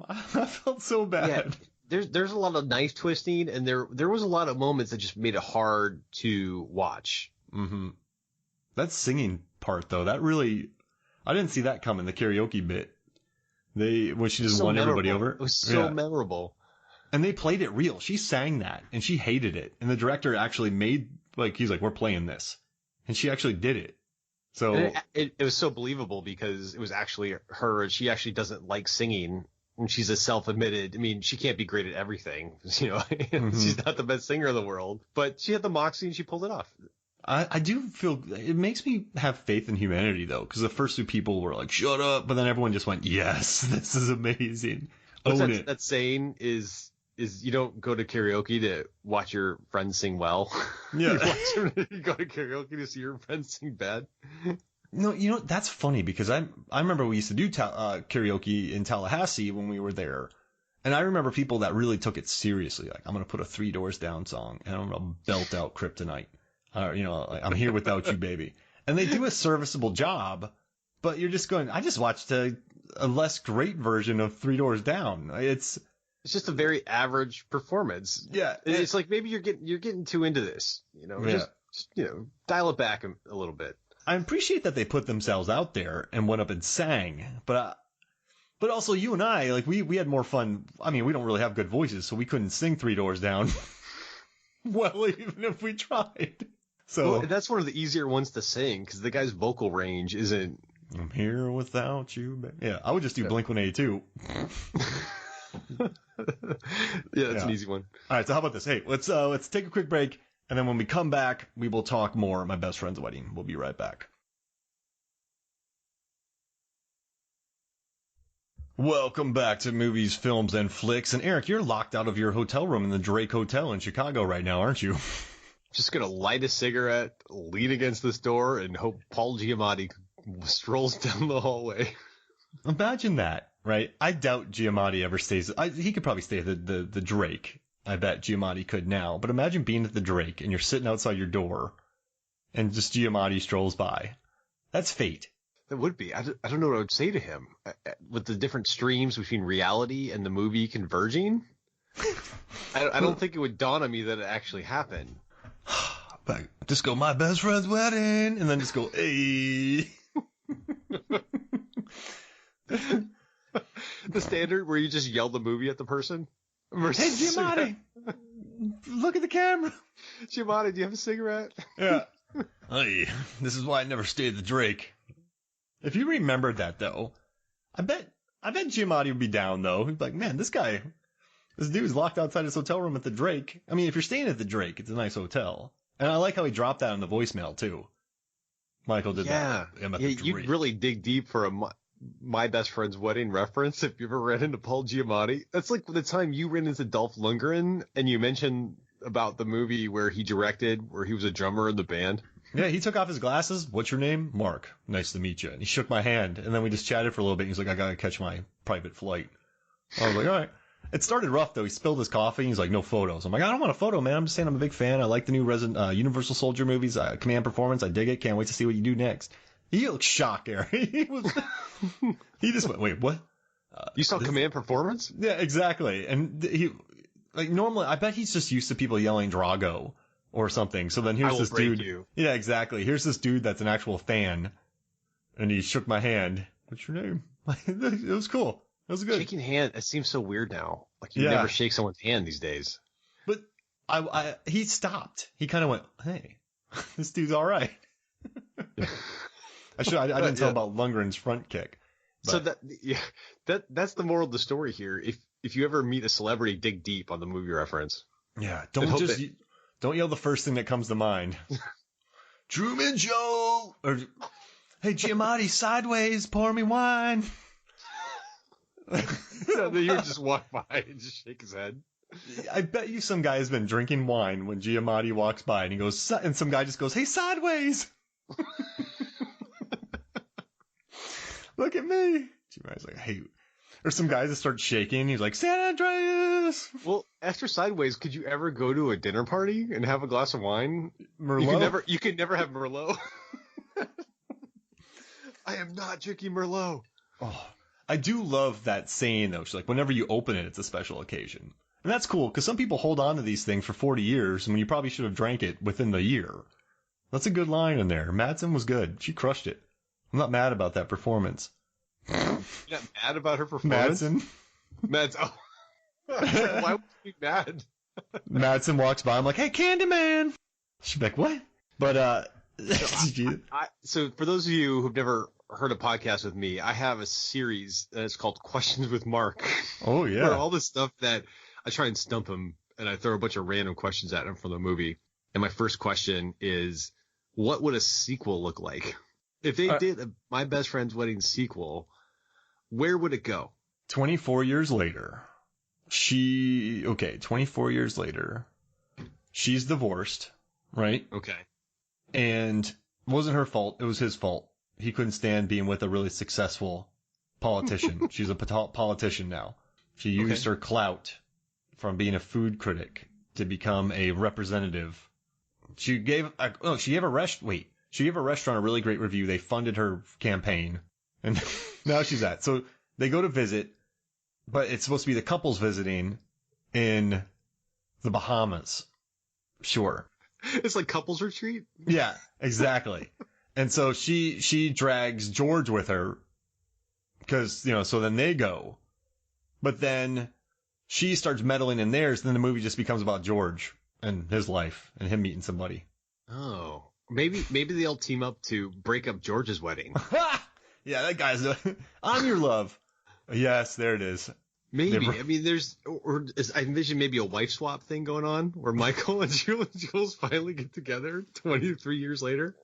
I felt so bad. Yeah, there's a lot of knife twisting, and there was a lot of moments that just made it hard to watch. Mm-hmm. That singing part, though, that really, I didn't see that coming, the karaoke bit. When she just won everybody over. It was so memorable. And they played it real. She sang that, and she hated it. And the director actually made, like, he's like, we're playing this. And she actually did it. So it was so believable because it was actually her, and she actually doesn't like singing. And she's a self-admitted, I mean, she can't be great at everything. You know, she's not the best singer in the world. But she had the moxie, and she pulled it off. I do feel, it makes me have faith in humanity, though, because the first two people were like, shut up. But then everyone just went, yes, this is amazing. Own it. That saying is you don't go to karaoke to watch your friends sing well. Yeah. You go to karaoke to see your friends sing bad. No, you know, that's funny because I remember we used to do karaoke in Tallahassee when we were there. And I remember people that really took it seriously. Like, I'm going to put a Three Doors Down song and I'm going to belt out Kryptonite. You know, like, I'm here without you, baby. And they do a serviceable job, but you're just going, I just watched a less great version of Three Doors Down. It's just a very average performance. Yeah. It's like maybe you're getting too into this, you know, just you know, dial it back a little bit. I appreciate that they put themselves out there and went up and sang, but also you and I, like we had more fun. I mean, we don't really have good voices, so we couldn't sing Three Doors Down. Well, even if we tried. So that's one of the easier ones to sing because the guy's vocal range isn't. I'm here without you, baby. Yeah, I would just do Blink-182. Yeah, that's an easy one. All right, so how about this? Hey, let's take a quick break, and then when we come back, we will talk more at my best friend's wedding. We'll be right back. Welcome back to Movies, Films, and Flicks. And Eric, you're locked out of your hotel room in the Drake Hotel in Chicago right now, aren't you? Just gonna light a cigarette, lean against this door, and hope Paul Giamatti strolls down the hallway. Imagine that, right? I doubt Giamatti ever stays. He could probably stay at the Drake. I bet Giamatti could now. But imagine being at the Drake and you're sitting outside your door and just Giamatti strolls by. That's fate. That would be. I don't know what I would say to him. With the different streams between reality and the movie converging, I don't think it would dawn on me that it actually happened. But just go, my best friend's wedding, and then just go, hey. The standard where you just yell the movie at the person. Hey, Giamatti, look at the camera. Giamatti, do you have a cigarette? Yeah. Hey, this is why I never stayed at the Drake. If you remembered that, though, I bet Giamatti would be down, though. He'd be like, man, this dude's locked outside his hotel room at the Drake. I mean, if you're staying at the Drake, it's a nice hotel. And I like how he dropped that in the voicemail, too. Michael did that. Yeah, you really dig deep for a My Best Friend's Wedding reference if you ever ran into Paul Giamatti. That's like the time you ran into Dolph Lundgren and you mentioned about the movie where he directed, where he was a drummer in the band. Yeah, he took off his glasses. What's your name? Mark. Nice to meet you. And he shook my hand, and then we just chatted for a little bit. He's like, I gotta catch my private flight. I was like, all right. It started rough, though. He spilled his coffee. He's like, no photos. I'm like, I don't want a photo, man. I'm just saying I'm a big fan. I like the new Universal Soldier movies. Command Performance. I dig it. Can't wait to see what you do next. He looked shocked there. He just went, wait, what? You saw Command Performance? Yeah, exactly. And normally, I bet he's just used to people yelling Drago or something. So then here's this dude. You. Yeah, exactly. Here's this dude that's an actual fan. And he shook my hand. What's your name? It was cool. It was good. Shaking hand, it seems so weird now. Like you never shake someone's hand these days. But he stopped. He kind of went, hey, this dude's all right. I didn't tell about Lundgren's front kick. But. So that's the moral of the story here. If you ever meet a celebrity, dig deep on the movie reference. Yeah, don't yell the first thing that comes to mind. Truman Joe, or hey Giamatti, sideways, pour me wine. So you would just walk by and just shake his head. I bet you some guy has been drinking wine when Giamatti walks by and he goes, and some guy just goes, "Hey, sideways." Look at me. Giamatti's like, "Hey." Or some guys that start shaking. He's like, "San Andreas." Well, after Sideways, could you ever go to a dinner party and have a glass of wine? Merlot? You could never have Merlot. I am not drinking Merlot. Oh, I do love that saying, though. She's like, whenever you open it, it's a special occasion. And that's cool, because some people hold on to these things for 40 years when you probably should have drank it within the year. That's a good line in there. Madsen was good. She crushed it. I'm not mad about that performance. You're not mad about her performance? Madsen. Oh. Why would you be mad? Madsen walks by. I'm like, "Hey, Candyman." She's like, "What?" But, so for those of you who've never heard a podcast with me, I have a series that's called Questions with Mark. Oh, yeah. Where all the stuff that I try and stump him, and I throw a bunch of random questions at him from the movie. And my first question is, what would a sequel look like? If they did a My Best Friend's Wedding sequel, where would it go? 24 years later, 24 years later, she's divorced, right? Okay. And it wasn't her fault. It was his fault. He couldn't stand being with a really successful politician. She's a politician now. She used her clout from being a food critic to become a representative. She gave a restaurant a really great review. They funded her campaign, and now she's at. So they go to visit, but it's supposed to be the couples visiting in the Bahamas. Sure. It's like couples retreat? Yeah, exactly. And so she drags George with her because, so then they go. But then she starts meddling in theirs, and then the movie just becomes about George and his life and him meeting somebody. Oh, maybe they'll team up to break up George's wedding. Yeah, that guy's I'm your love. Yes, there it is. Maybe. I mean, I envision maybe a wife swap thing going on where Michael and Jules finally get together 23 years later.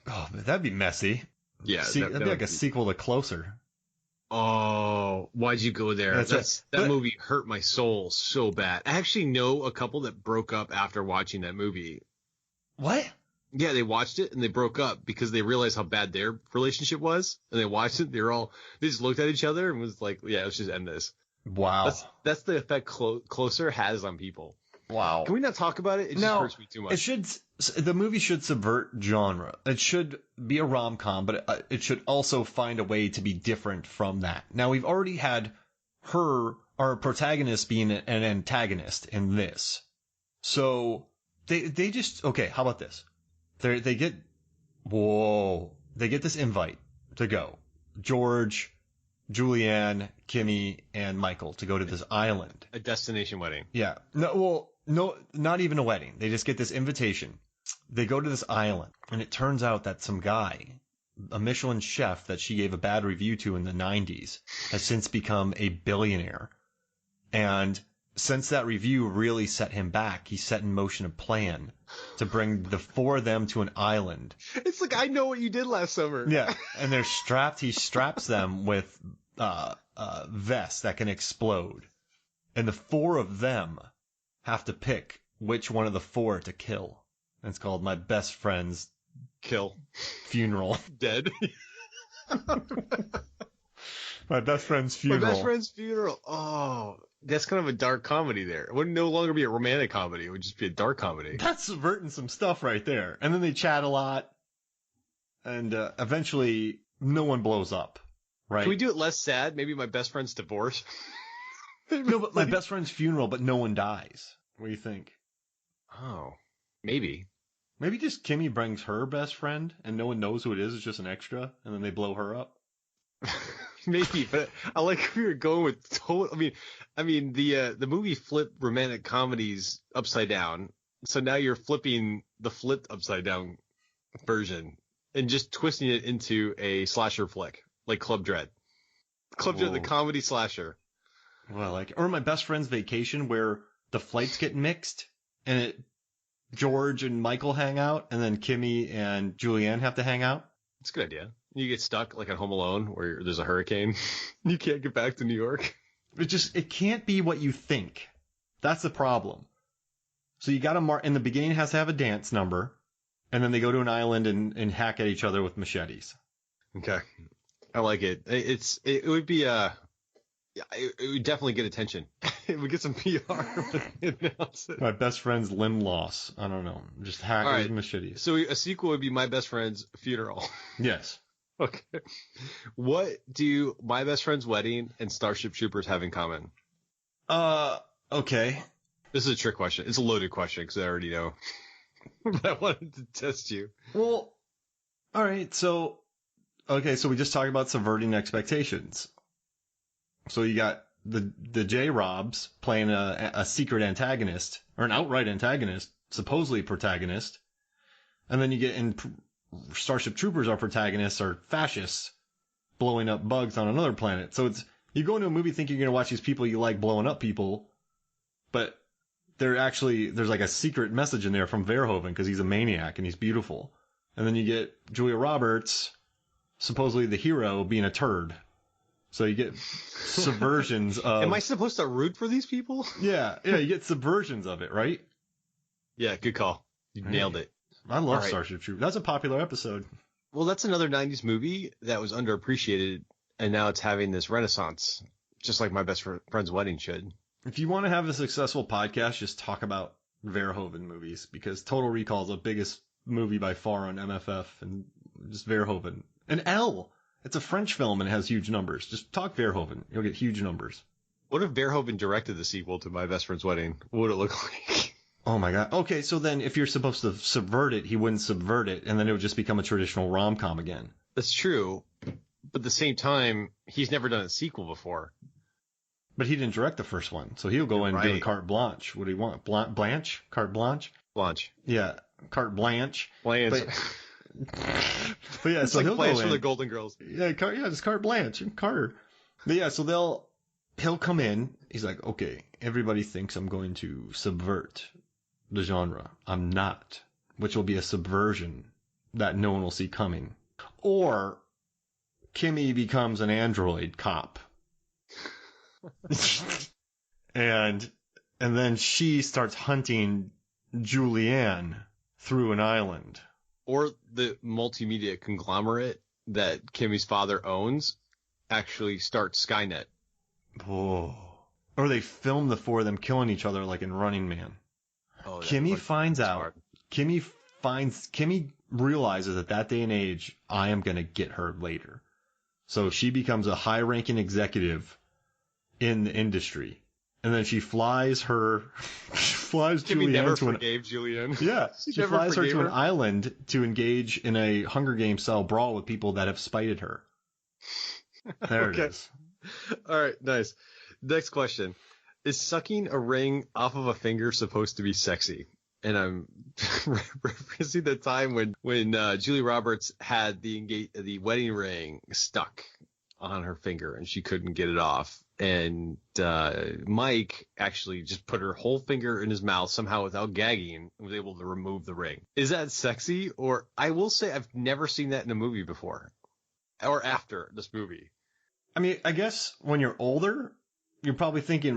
Oh, that'd be messy. Yeah. That'd be like a sequel to Closer. Oh, why'd you go there? That movie hurt my soul so bad. I actually know a couple that broke up after watching that movie. What? Yeah, they watched it and they broke up because they realized how bad their relationship was. And they watched it. They just looked at each other and was like, yeah, let's just end this. Wow. That's the effect Closer has on people. Wow. Can we not talk about it? It just hurts me too much. The movie should subvert genre. It should be a rom-com, but it should also find a way to be different from that. Now, we've already had our protagonist being an antagonist in this. So they just, okay, how about this? They get this invite to go. George, Julianne, Kimmy, and Michael to go to this island. A destination wedding. Yeah. No, not even a wedding. They just get this invitation. They go to this island, and it turns out that some guy, a Michelin chef that she gave a bad review to in the 90s, has since become a billionaire. And since that review really set him back, he set in motion a plan to bring the four of them to an island. It's like, I know what you did last summer. Yeah, and they're strapped. He straps them with vests that can explode. And the four of them have to pick which one of the four to kill. And it's called My Best Friend's Funeral. Dead. My Best Friend's Funeral. My Best Friend's Funeral. Oh, that's kind of a dark comedy there. It would no longer be a romantic comedy. It would just be a dark comedy. That's subverting some stuff right there. And then they chat a lot. And eventually, no one blows up. Right? Can we do it less sad? Maybe My Best Friend's Divorce? No, but My Best Friend's Funeral, but no one dies. What do you think? Oh, maybe. Maybe just Kimmy brings her best friend, and no one knows who it is. It's just an extra, and then they blow her up. Maybe, but I like we were going with total. I mean, the movie flipped romantic comedies upside down. So now you're flipping the flipped upside down version and just twisting it into a slasher flick, like Club Dread. Club Dread, the comedy slasher. Well, or My Best Friend's Vacation, where the flights get mixed, and George and Michael hang out, and then Kimmy and Julianne have to hang out. It's a good idea. You get stuck like at Home Alone where there's a hurricane. You can't get back to New York. It can't be what you think. That's the problem. So you got to mark in the beginning. It has to have a dance number, and then they go to an island and hack at each other with machetes. Okay, I like it. It would be it would definitely get attention. It would get some PR when they announce it. My best friend's limb loss. I don't know. Just hackers and machetes. So a sequel would be My Best Friend's Funeral. Yes. Okay. What do My Best Friend's Wedding and Starship Troopers have in common? Okay. This is a trick question. It's a loaded question because I already know. But I wanted to test you. Well, all right. So we just talked about subverting expectations. So you got the J-Robs playing a secret antagonist, or an outright antagonist, supposedly protagonist. And then you get in Starship Troopers, our protagonists are fascists blowing up bugs on another planet. So you go into a movie thinking you're going to watch these people you like blowing up people, but there's like a secret message in there from Verhoeven because he's a maniac and he's beautiful. And then you get Julia Roberts, supposedly the hero, being a turd. So you get subversions of... Am I supposed to root for these people? Yeah, you get subversions of it, right? Yeah, good call. You nailed it. I love Starship Troopers. That's a popular episode. Well, that's another 90s movie that was underappreciated, and now it's having this renaissance, just like My Best Friend's Wedding should. If you want to have a successful podcast, just talk about Verhoeven movies, because Total Recall is the biggest movie by far on MFF, and just Verhoeven. And L! It's a French film and it has huge numbers. Just talk Verhoeven. You'll get huge numbers. What if Verhoeven directed the sequel to My Best Friend's Wedding? What would it look like? Oh my God. Okay, so then if you're supposed to subvert it, he wouldn't subvert it, and then it would just become a traditional rom-com again. That's true. But at the same time, he's never done a sequel before. But he didn't direct the first one, so he'll go in doing carte blanche. What do you want? Blanche? Carte blanche? Blanche. Yeah, carte blanche. Blanche. But yeah, it's so like he'll Blanche go in. from the Golden Girls. Yeah, just carte blanche and Carter. But yeah, so he'll come in. He's like, okay, everybody thinks I'm going to subvert the genre. I'm not, which will be a subversion that no one will see coming. Or Kimmy becomes an android cop. and then she starts hunting Julianne through an island. Or the multimedia conglomerate that Kimmy's father owns actually starts Skynet. Oh. Or they film the four of them killing each other like in Running Man. Oh, Kimmy finds out. Kimmy realizes at that day and age, I am going to get her later. So she becomes a high-ranking executive in the industry. And then she flies Kimmy Julianne never to forgave Julianne. Yeah, she flies her to an island to engage in a Hunger Games style brawl with people that have spited her. There it is. All right, nice. Next question. Is sucking a ring off of a finger supposed to be sexy? And I'm referencing the time when Julia Roberts had the wedding ring stuck on her finger and she couldn't get it off. And Mike actually just put her whole finger in his mouth somehow without gagging and was able to remove the ring. Is that sexy? Or I will say I've never seen that in a movie before or after this movie. I mean, I guess when you're older, you're probably thinking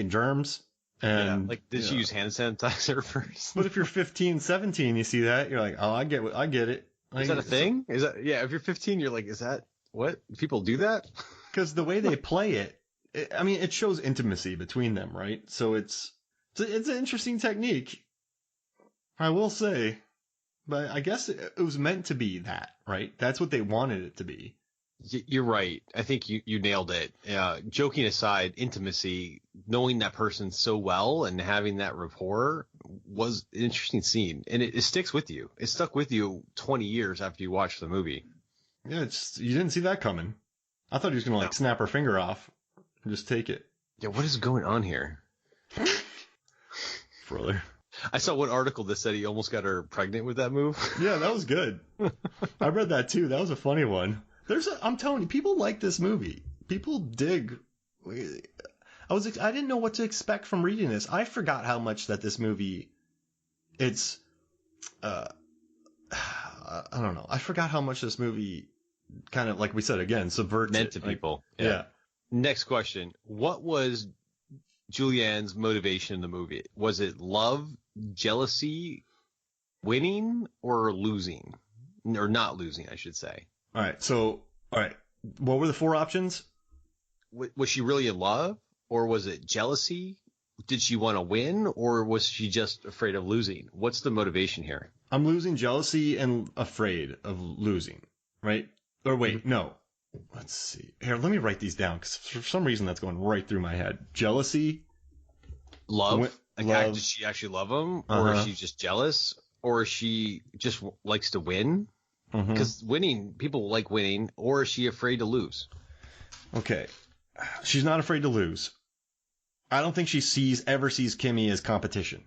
germs. And yeah, like, did she use hand sanitizer first? But if you're 15, 17, you see that, you're like, oh, I get it. Is that a thing? Is that, yeah, if you're 15, you're like, is that, what? People do that? Because the way they play it shows intimacy between them, right? So it's an interesting technique, I will say. But I guess it was meant to be that, right? That's what they wanted it to be. You're right. I think you nailed it. Joking aside, intimacy, knowing that person so well and having that rapport was an interesting scene. And it sticks with you. It stuck with you 20 years after you watched the movie. Yeah, you didn't see that coming. I thought he was going to snap her finger off and just take it. Yeah, what is going on here? Brother. I saw one article that said he almost got her pregnant with that move. Yeah, that was good. I read that too. That was a funny one. I'm telling you, people like this movie. People dig. I didn't know what to expect from reading this. I forgot how much that this movie, it's, I don't know. I forgot how much this movie kind of, like we said again, subverts meant to people. Yeah. Next question. What was Julianne's motivation in the movie? Was it love, jealousy, winning, or losing? Or not losing, I should say. All right. What were the 4 options? Was she really in love, or was it jealousy? Did she want to win, or was she just afraid of losing? What's the motivation here? I'm losing jealousy and afraid of losing, right? Or wait, no. Let's see. Here, let me write these down because for some reason that's going right through my head. Jealousy. Love? Love. Does she actually love him, or is she just jealous, or is she just likes to win? Because winning, people like winning, or is she afraid to lose? Okay. She's not afraid to lose. I don't think she ever sees Kimmy as competition.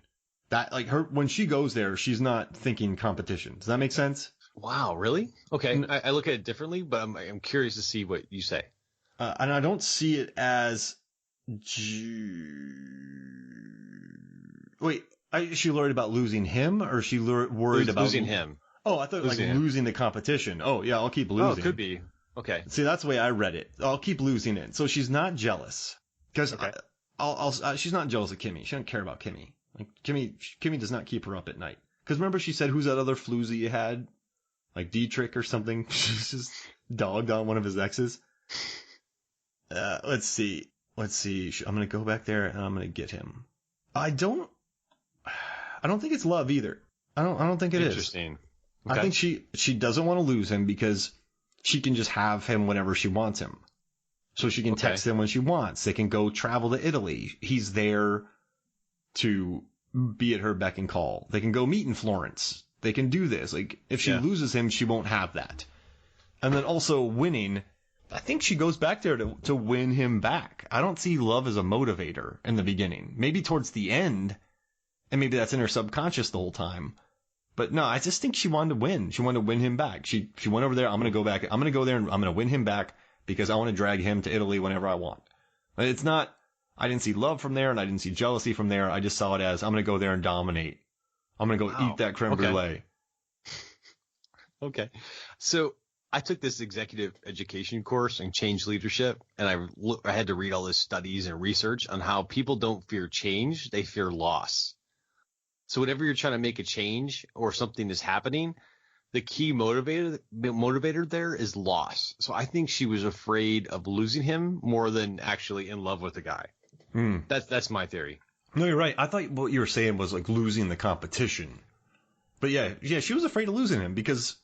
That when she goes there, she's not thinking competition. Does that make sense? Wow, really? Okay, I look at it differently, but I'm curious to see what you say. And I don't see it as. Wait, is she worried about losing him, or is she worried about losing him? Oh, I thought losing the competition. Oh, yeah, I'll keep losing. Oh, it could be. Okay. See, that's the way I read it. I'll keep losing it. So she's not jealous because she's not jealous of Kimmy. She doesn't care about Kimmy. Like Kimmy does not keep her up at night. Because remember she said, who's that other floozy you had? Like Dietrich or something. She's just dogged on one of his exes. Let's see. I'm going to go back there and I'm going to get him. I don't think it's love either. I don't think it is. Interesting. Okay. I think she doesn't want to lose him because she can just have him whenever she wants him. So she can text him when she wants. They can go travel to Italy. He's there to be at her beck and call. They can go meet in Florence. They can do this. Like, if she loses him, she won't have that. And then also winning, I think she goes back there to win him back. I don't see love as a motivator in the beginning. Maybe towards the end, and maybe that's in her subconscious the whole time. But no, I just think she wanted to win. She wanted to win him back. She went over there. I'm going to go back. I'm going to go there and I'm going to win him back because I want to drag him to Italy whenever I want. It's not, I didn't see love from there and I didn't see jealousy from there. I just saw it as I'm going to go there and dominate. I'm going to go eat that creme brulee. Okay. So I took this executive education course in change leadership, and I had to read all this studies and research on how people don't fear change. They fear loss. So whenever you're trying to make a change or something is happening, the key motivator there is loss. So I think she was afraid of losing him more than actually in love with the guy. That's my theory. No, you're right. I thought what you were saying was like losing the competition. But yeah, she was afraid of losing him because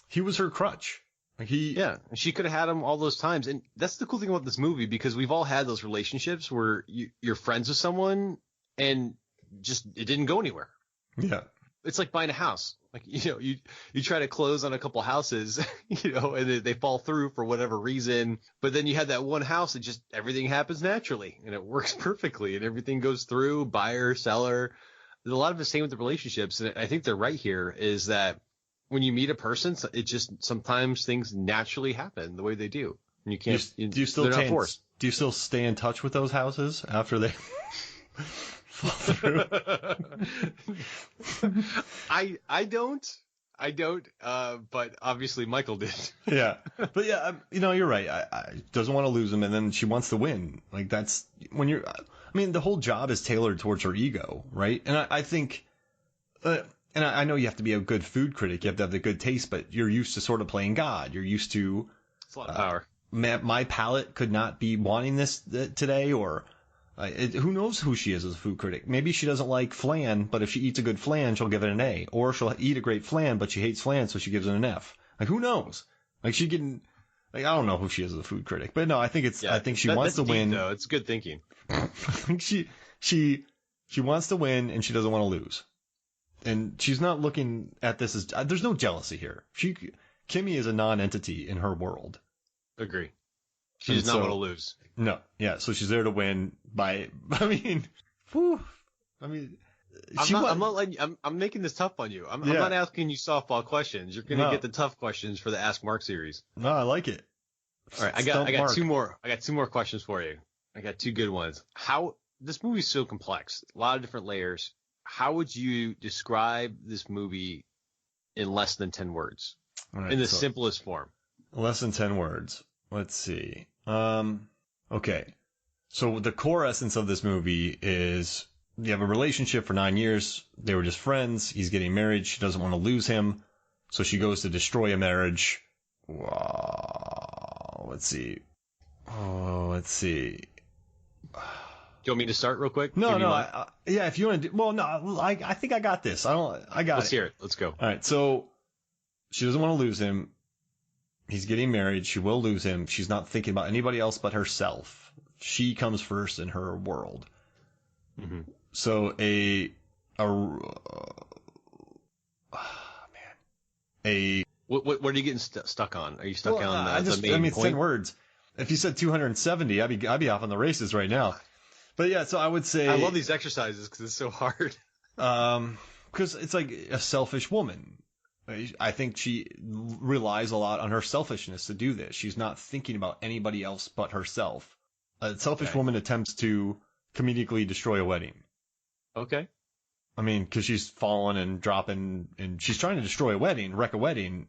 he was her crutch. She could have had him all those times. And that's the cool thing about this movie, because we've all had those relationships where you're friends with someone and just it didn't go anywhere. Yeah. It's like buying a house. Like, you try to close on a couple houses, and they fall through for whatever reason. But then you have that one house that just everything happens naturally and it works perfectly and everything goes through, buyer, seller. There's a lot of the same with the relationships. And I think they're right here is that when you meet a person, it just sometimes things naturally happen the way they do. And you can't, do you still they're not forced. Do you still stay in touch with those houses after they fall through? I don't, but obviously Michael did. Yeah. But yeah, you're right. I doesn't want to lose him. And then she wants to win. Like that's when the whole job is tailored towards her ego. Right. And I think, and I know you have to be a good food critic. You have to have the good taste, but you're used to sort of playing God. You're used to. It's a lot of power. My palate could not be wanting this today, or who knows who she is as a food critic. Maybe she doesn't like flan, but if she eats a good flan, she'll give it an A. Or she'll eat a great flan, but she hates flan, so she gives it an F. Like, who knows? Like, I don't know who she is as a food critic. But no, I think I think she wants to win. Though. It's good thinking. I think she wants to win, and she doesn't want to lose. And she's not looking at this as, there's no jealousy here. Kimmy is a non-entity in her world. Agree. She does not want to lose. No. Yeah. So she's there to win I'm making this tough on you. I'm not asking you softball questions. You're going to get the tough questions for the Ask Mark series. No, I like it. All right. I got two more. I got two more questions for you. I got two good ones. This movie's so complex, a lot of different layers. How would you describe this movie in less than 10 words? Right, in the simplest form. Less than 10 words. Let's see. Okay. So the core essence of this movie is you have a relationship for 9 years. They were just friends. He's getting married. She doesn't want to lose him. So she goes to destroy a marriage. Wow. Let's see. Do you want me to start real quick? No. Yeah, if you want to do, well, no, I think I got this. I got it. Let's hear it. Let's go. All right. So she doesn't want to lose him. He's getting married. She will lose him. She's not thinking about anybody else but herself. She comes first in her world. Mm-hmm. So what are you getting stuck on? Are you stuck on the main it's point? 10 words. If you said 270, I'd be off on the races right now. But yeah, so I would say I love these exercises because it's so hard. Because it's like a selfish woman. I think she relies a lot on her selfishness to do this. She's not thinking about anybody else but herself. A selfish woman attempts to comedically destroy a wedding. Okay. I mean, because she's falling and dropping, and she's trying to destroy a wedding, wreck a wedding,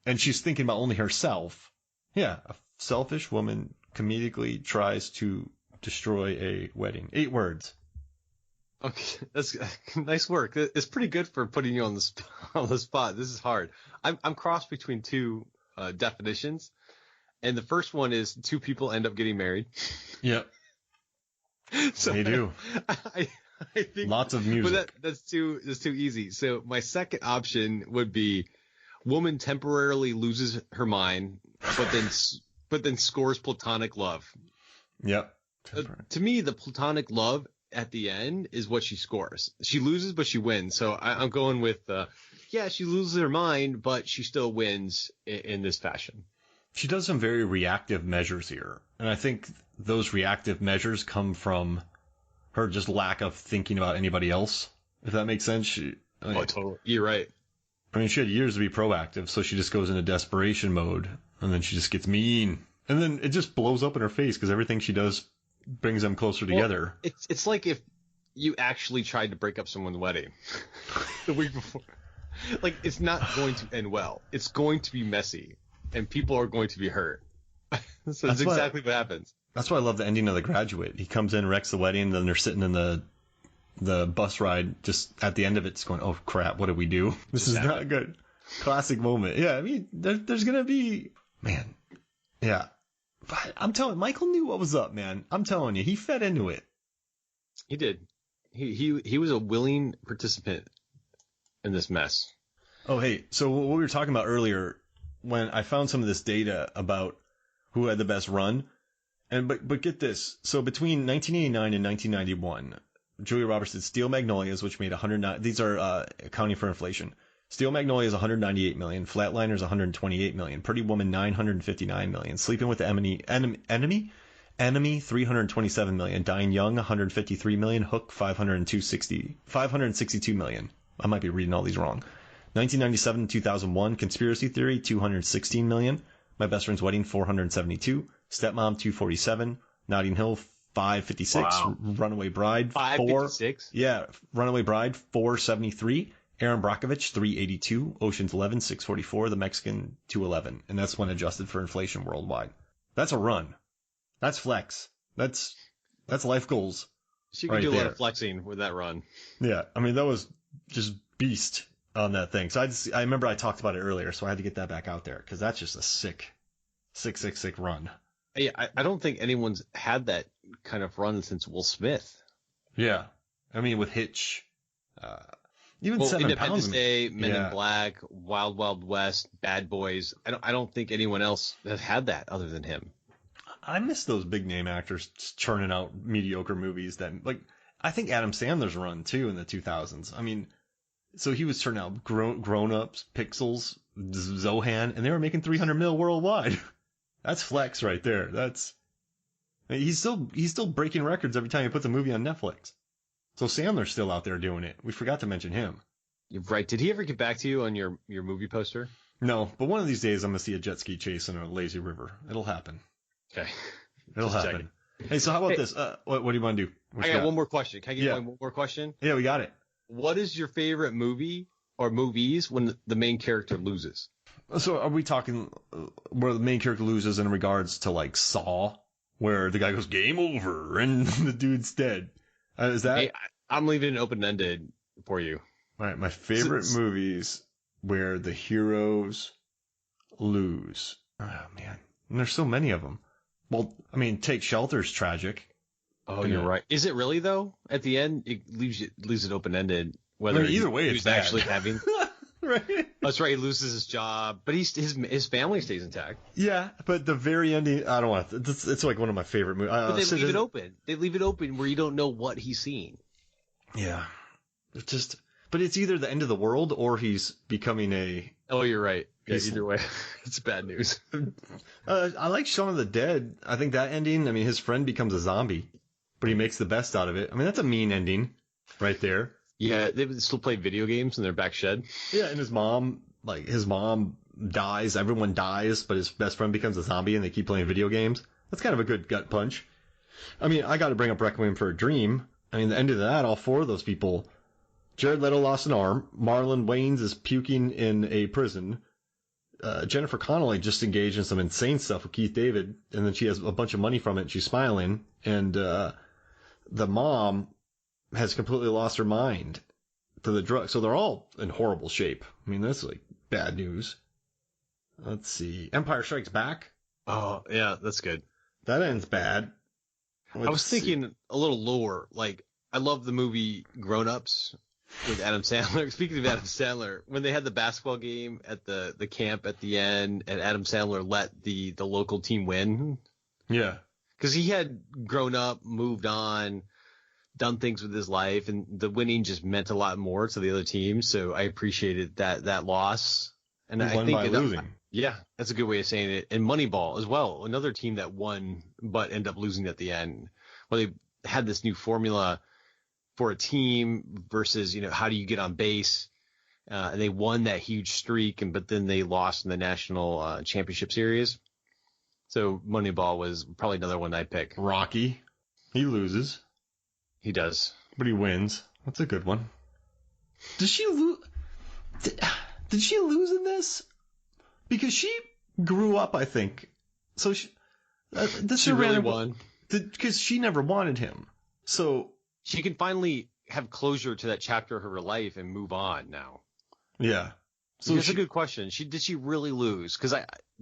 and she's thinking about only herself. Yeah, a selfish woman comedically tries to destroy a wedding. 8 words. Okay, that's nice work. It's pretty good for putting you on the spot. This is hard. I'm crossed between two definitions, and the first one is 2 people end up getting married. Yep. So they do. I think lots of music. But that's too easy. So my second option would be woman temporarily loses her mind, but then scores platonic love. Yep. To me, the platonic love at the end is what she scores. She loses, but she wins. So I'm going with, she loses her mind, but she still wins in this fashion. She does some very reactive measures here. And I think those reactive measures come from her just lack of thinking about anybody else, if that makes sense. Totally. You're right. I mean, she had years to be proactive, so she just goes into desperation mode, and then she just gets mean. And then it just blows up in her face because everything she does brings them closer together. It's like if you actually tried to break up someone's wedding the week before. Like, it's not going to end well. It's going to be messy, and people are going to be hurt. So that's exactly what happens. That's why I love the ending of The Graduate. He comes in, wrecks the wedding, and then they're sitting in the bus ride just at the end of it, just going, oh, crap, what did we do? This is not good. Classic moment. Yeah, I mean, there's going to be... Man, yeah. But I'm telling you, Michael knew what was up, man. I'm telling you, he fed into it. He did. He was a willing participant in this mess. Oh, hey, so what we were talking about earlier, when I found some of this data about who had the best run, but get this. So between 1989 and 1991, Julia Roberts did Steel Magnolias, which made 109. These are accounting for inflation. Steel Magnolias 198 million, Flatliners 128 million, Pretty Woman 959 million, Sleeping with the Enemy 327 million, Dying Young 153 million, Hook 562 million. I might be reading all these wrong. 1997 2001, Conspiracy Theory 216 million, My Best Friend's Wedding 472, Stepmom 247, Notting Hill 556, wow. Runaway Bride 556. Runaway Bride 473. Aaron Brockovich, 382, Ocean's 11, 644, The Mexican, 211. And that's when adjusted for inflation worldwide. That's a run. That's flex. That's life goals. She can do a lot of flexing with that run. Yeah. I mean, that was just beast on that thing. So I remember I talked about it earlier, so I had to get that back out there because that's just a sick run. Yeah, I don't think anyone's had that kind of run since Will Smith. Yeah. I mean, with Hitch, even 7 Independence Pounds. Day, Men in Black, Wild Wild West, Bad Boys. I don't think anyone else has had that other than him. I miss those big name actors churning out mediocre movies that, like, I think Adam Sandler's run too in the 2000s. I mean, so he was turning out Grown Ups, Pixels, Zohan, and they were making 300 mil worldwide. That's flex right there. He's still breaking records every time he puts a movie on Netflix. So Sandler's still out there doing it. We forgot to mention him. You're right. Did he ever get back to you on your movie poster? No, but one of these days I'm going to see a jet ski chase in a lazy river. It'll happen. Okay. It'll happen. Checking. Hey, so how about this? What do you want to do? I got one more question. Can I get one more question? Yeah, we got it. What is your favorite movie or movies when the main character loses? So are we talking where the main character loses in regards to like Saw where the guy goes game over and the dude's dead. Is that? Hey, I'm leaving it open-ended for you. All right, my favorite movies where the heroes lose. Oh man, and there's so many of them. Well, I mean, Take Shelter's tragic. Oh, you're right. Is it really though? At the end, it leaves it open-ended. Whether either way, it's bad. Actually having. Right. That's right. He loses his job, but his family stays intact. Yeah, but the very ending, I don't want to. It's like one of my favorite movies. But they leave it open. They leave it open where you don't know what he's seeing. Yeah, but it's either the end of the world or he's becoming a. Oh, you're right. Yeah, either way, it's bad news. I like Shaun of the Dead. I think that ending. I mean, his friend becomes a zombie, but he makes the best out of it. I mean, that's a mean ending, right there. Yeah, they still play video games in their back shed. Yeah, and his mom dies. Everyone dies, but his best friend becomes a zombie, and they keep playing video games. That's kind of a good gut punch. I mean, I got to bring up Requiem for a Dream. I mean, the end of that, all four of those people. Jared Leto lost an arm. Marlon Wayans is puking in a prison. Jennifer Connelly just engaged in some insane stuff with Keith David, and then she has a bunch of money from it, and she's smiling. And the mom has completely lost her mind to the drug. So they're all in horrible shape. I mean, that's like bad news. Let's see. Empire Strikes Back. Oh, yeah, that's good. That ends bad. I was thinking a little lower. Like, I love the movie Grown Ups with Adam Sandler. Speaking of Adam Sandler, when they had the basketball game at the camp at the end, and Adam Sandler let the local team win. Yeah. Because he had grown up, moved on, done things with his life, and the winning just meant a lot more to the other team. So I appreciated that loss. And I think by losing. Yeah, that's a good way of saying it. And Moneyball as well, another team that won but ended up losing at the end. Well, they had this new formula for a team versus, how do you get on base? And they won that huge streak, but then they lost in the national championship series. So Moneyball was probably another one I'd pick. Rocky, he loses. He does. But he wins. That's a good one. Does she lose? Did she lose in this? Because she grew up, I think. So she really won. Because she never wanted him. So she can finally have closure to that chapter of her life and move on now. Yeah. So that's a good question. Did she really lose? Because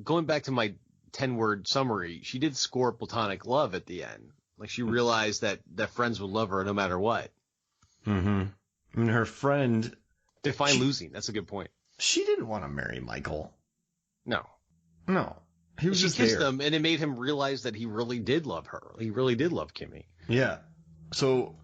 going back to my 10-word summary, she did score platonic love at the end. Like, she realized that friends would love her no matter what. Mm-hmm. And her friend... Define losing. That's a good point. She didn't want to marry Michael. No. He was just kissed there. him, and it made him realize that he really did love her. He really did love Kimmy. Yeah. So,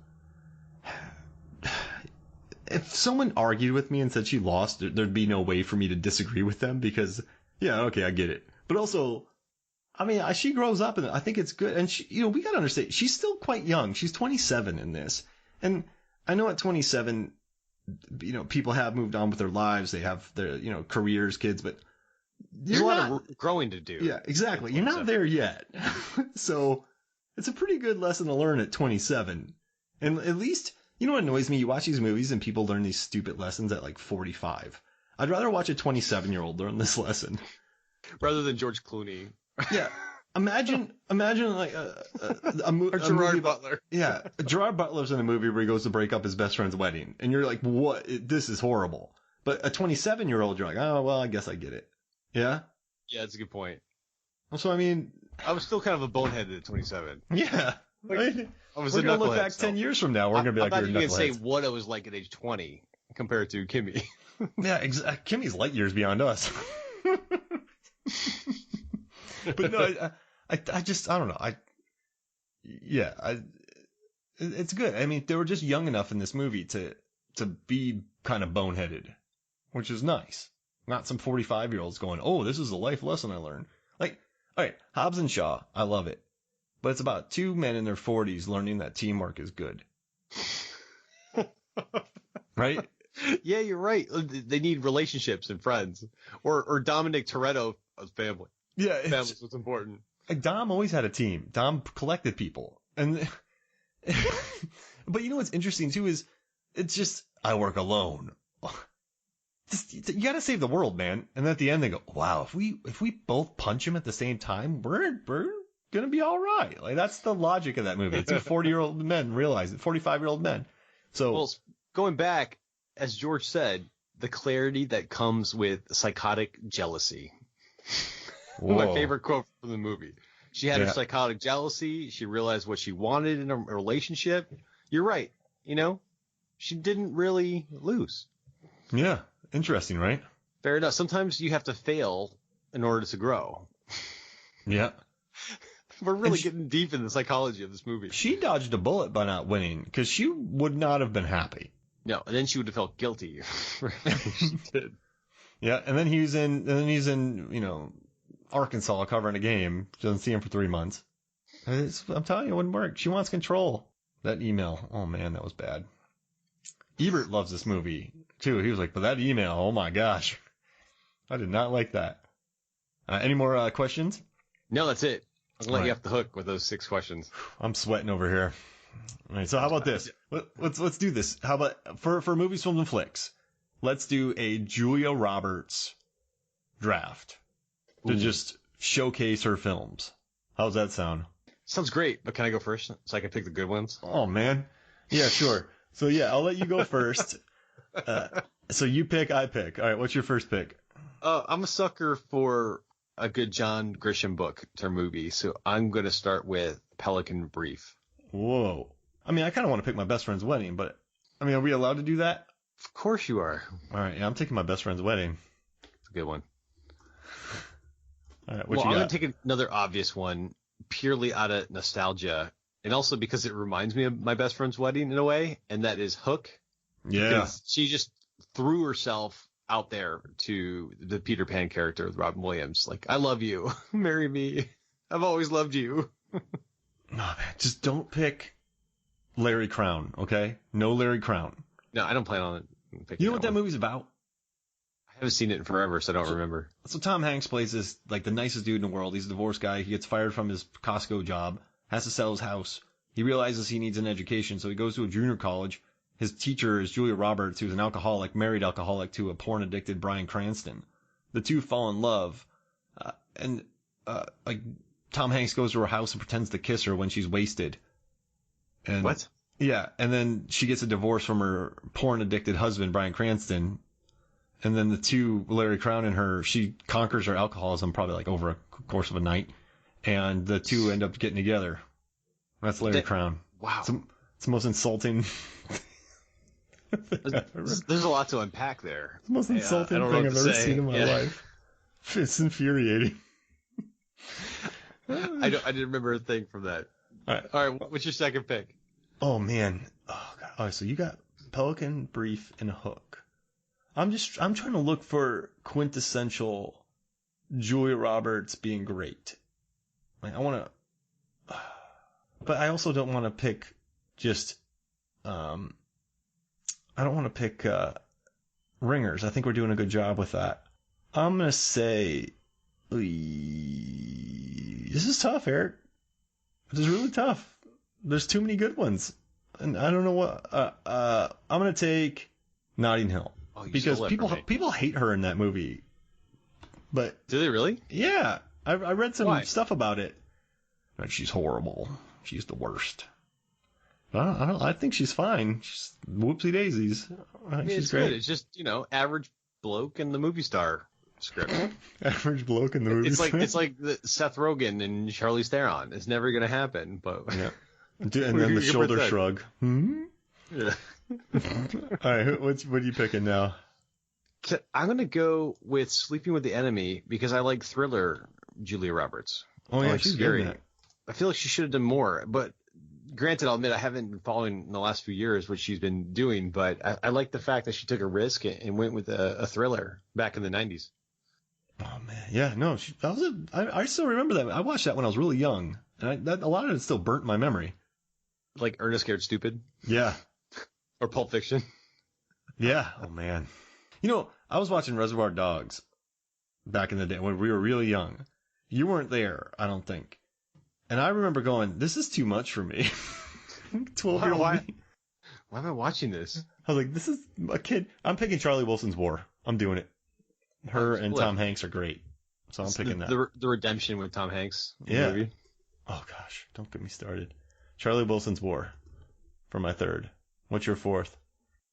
if someone argued with me and said she lost, there'd be no way for me to disagree with them because, yeah, okay, I get it. But also... I mean, she grows up, and I think it's good. And she, we got to understand, she's still quite young. She's 27 in this. And I know at 27, people have moved on with their lives. They have their, careers, kids, but there's a lot of growing to do. Yeah, exactly. You're not there yet. So it's a pretty good lesson to learn at 27. And at least, what annoys me? You watch these movies and people learn these stupid lessons at like 45. I'd rather watch a 27-year-old learn this lesson. Rather than George Clooney. Yeah, imagine like a Gerard Butler. Yeah, Gerard Butler's in a movie where he goes to break up his best friend's wedding, and you're like, "What? This is horrible." But a 27-year-old, you're like, "Oh, well, I guess I get it." Yeah. Yeah, that's a good point. So I mean, I was still kind of a bonehead at 27. Yeah. I was we're gonna look back 10 years from now. We're gonna be like, I'm not even gonna say what I was like at age 20 compared to Kimmy. Yeah, Kimmy's light years beyond us. But no, I just, I don't know. It's good. I mean, they were just young enough in this movie to be kind of boneheaded, which is nice. Not some 45-year-olds going, oh, this is a life lesson I learned. Like, all right, Hobbs and Shaw, I love it. But it's about two men in their 40s learning that teamwork is good. Right? Yeah, you're right. They need relationships and friends. Or Dominic Toretto's family. Yeah, family's what's important. Like Dom always had a team. Dom collected people, but what's interesting too is it's just I work alone. You got to save the world, man. And at the end they go, "Wow, if we both punch him at the same time, we're gonna be all right. Like that's the logic of that movie. It's 40-year-old men realize it, 45-year-old men. So well, going back, as George said, the clarity that comes with psychotic jealousy. My favorite quote from the movie. She had her psychotic jealousy. She realized what she wanted in a relationship. You're right. You know, she didn't really lose. Yeah. Interesting, right? Fair enough. Sometimes you have to fail in order to grow. Yeah. We're really getting deep in the psychology of this movie. She dodged a bullet by not winning because she would not have been happy. No, and then she would have felt guilty. She did. Yeah, and then he's in, you know, Arkansas covering a game. She doesn't see him for 3 months. I'm telling you, it wouldn't work. She wants control. That email. Oh man, that was bad. Everett loves this movie too. He was like, but that email, oh my gosh. I did not like that. Any more questions? No, that's it. I'm going to let you off the hook with those 6 questions. I'm sweating over here. All right, so how about this? Let's do this. How about for movies, films, and flicks? Let's do a Julia Roberts draft to just showcase her films. How's that sound? Sounds great, but can I go first so I can pick the good ones? Oh, man. Yeah, sure. So, yeah, I'll let you go first. So you pick, I pick. All right, what's your first pick? I'm a sucker for a good John Grisham book or movie, so I'm going to start with Pelican Brief. Whoa. I mean, I kind of want to pick My Best Friend's Wedding, but, I mean, are we allowed to do that? Of course you are. All right, yeah, I'm taking My Best Friend's Wedding. It's a good one. All right, I'm going to take another obvious one, purely out of nostalgia, and also because it reminds me of My Best Friend's Wedding in a way, and that is Hook. Yeah. Because she just threw herself out there to the Peter Pan character with Robin Williams. Like, I love you. Marry me. I've always loved you. Oh, man, just don't pick Larry Crown, okay? No Larry Crown. No, I don't plan on it. You know what that movie's about? I haven't seen it in forever, so I don't remember. So Tom Hanks plays this, like, the nicest dude in the world. He's a divorced guy. He gets fired from his Costco job, has to sell his house. He realizes he needs an education, so he goes to a junior college. His teacher is Julia Roberts, who's an alcoholic, married alcoholic to a porn-addicted Bryan Cranston. The two fall in love, and Tom Hanks goes to her house and pretends to kiss her when she's wasted. And, what? Yeah, and then she gets a divorce from her porn-addicted husband, Bryan Cranston. And then the two, Larry Crown and her, she conquers her alcoholism probably like over a course of a night. And the two end up getting together. That's Larry Crown. Wow. It's the most insulting. There's a lot to unpack there. It's the most insulting thing I've ever seen in my life. It's infuriating. I didn't remember a thing from that. All right. What's your second pick? Oh man. Oh god. All right, so you got Pelican Brief and Hook. I'm trying to look for quintessential Julia Roberts being great. Like I want to, but I also don't want to pick just. I don't want to pick ringers. I think we're doing a good job with that. I'm gonna say, this is tough, Eric. This is really tough. There's too many good ones, and I don't know what. I'm gonna take Notting Hill. Because people hate her in that movie. But do they really? Yeah, I read some stuff about it. Like, she's horrible. She's the worst. I think she's fine. She's whoopsie daisies. I think she's great. Good. It's just average bloke in the movie star script. Average bloke in the movie. It's like the Seth Rogen and Charlize Theron. It's never gonna happen. But yeah. And then the shoulder shrug. Yeah. All right, what are you picking now? I'm going to go with Sleeping with the Enemy because I like thriller Julia Roberts. Oh, yeah, she's scary. I feel like she should have done more. But granted, I'll admit I haven't been following in the last few years what she's been doing. But I like the fact that she took a risk and went with a thriller back in the 90s. Oh, man. Yeah, no, I still remember that. I watched that when I was really young. And a lot of it still burnt in my memory. Like Ernest Scared Stupid? Yeah. Or Pulp Fiction. Yeah. Oh, man. I was watching Reservoir Dogs back in the day when we were really young. You weren't there, I don't think. And I remember going, this is too much for me. 12-year-old me. Why am I watching this? I was like, this is a kid. I'm picking Charlie Wilson's War. I'm doing it. Her and Tom Hanks are great. So I'm picking that. The redemption with Tom Hanks. Yeah. Movie. Oh gosh, don't get me started. Charlie Wilson's War for my third. What's your fourth?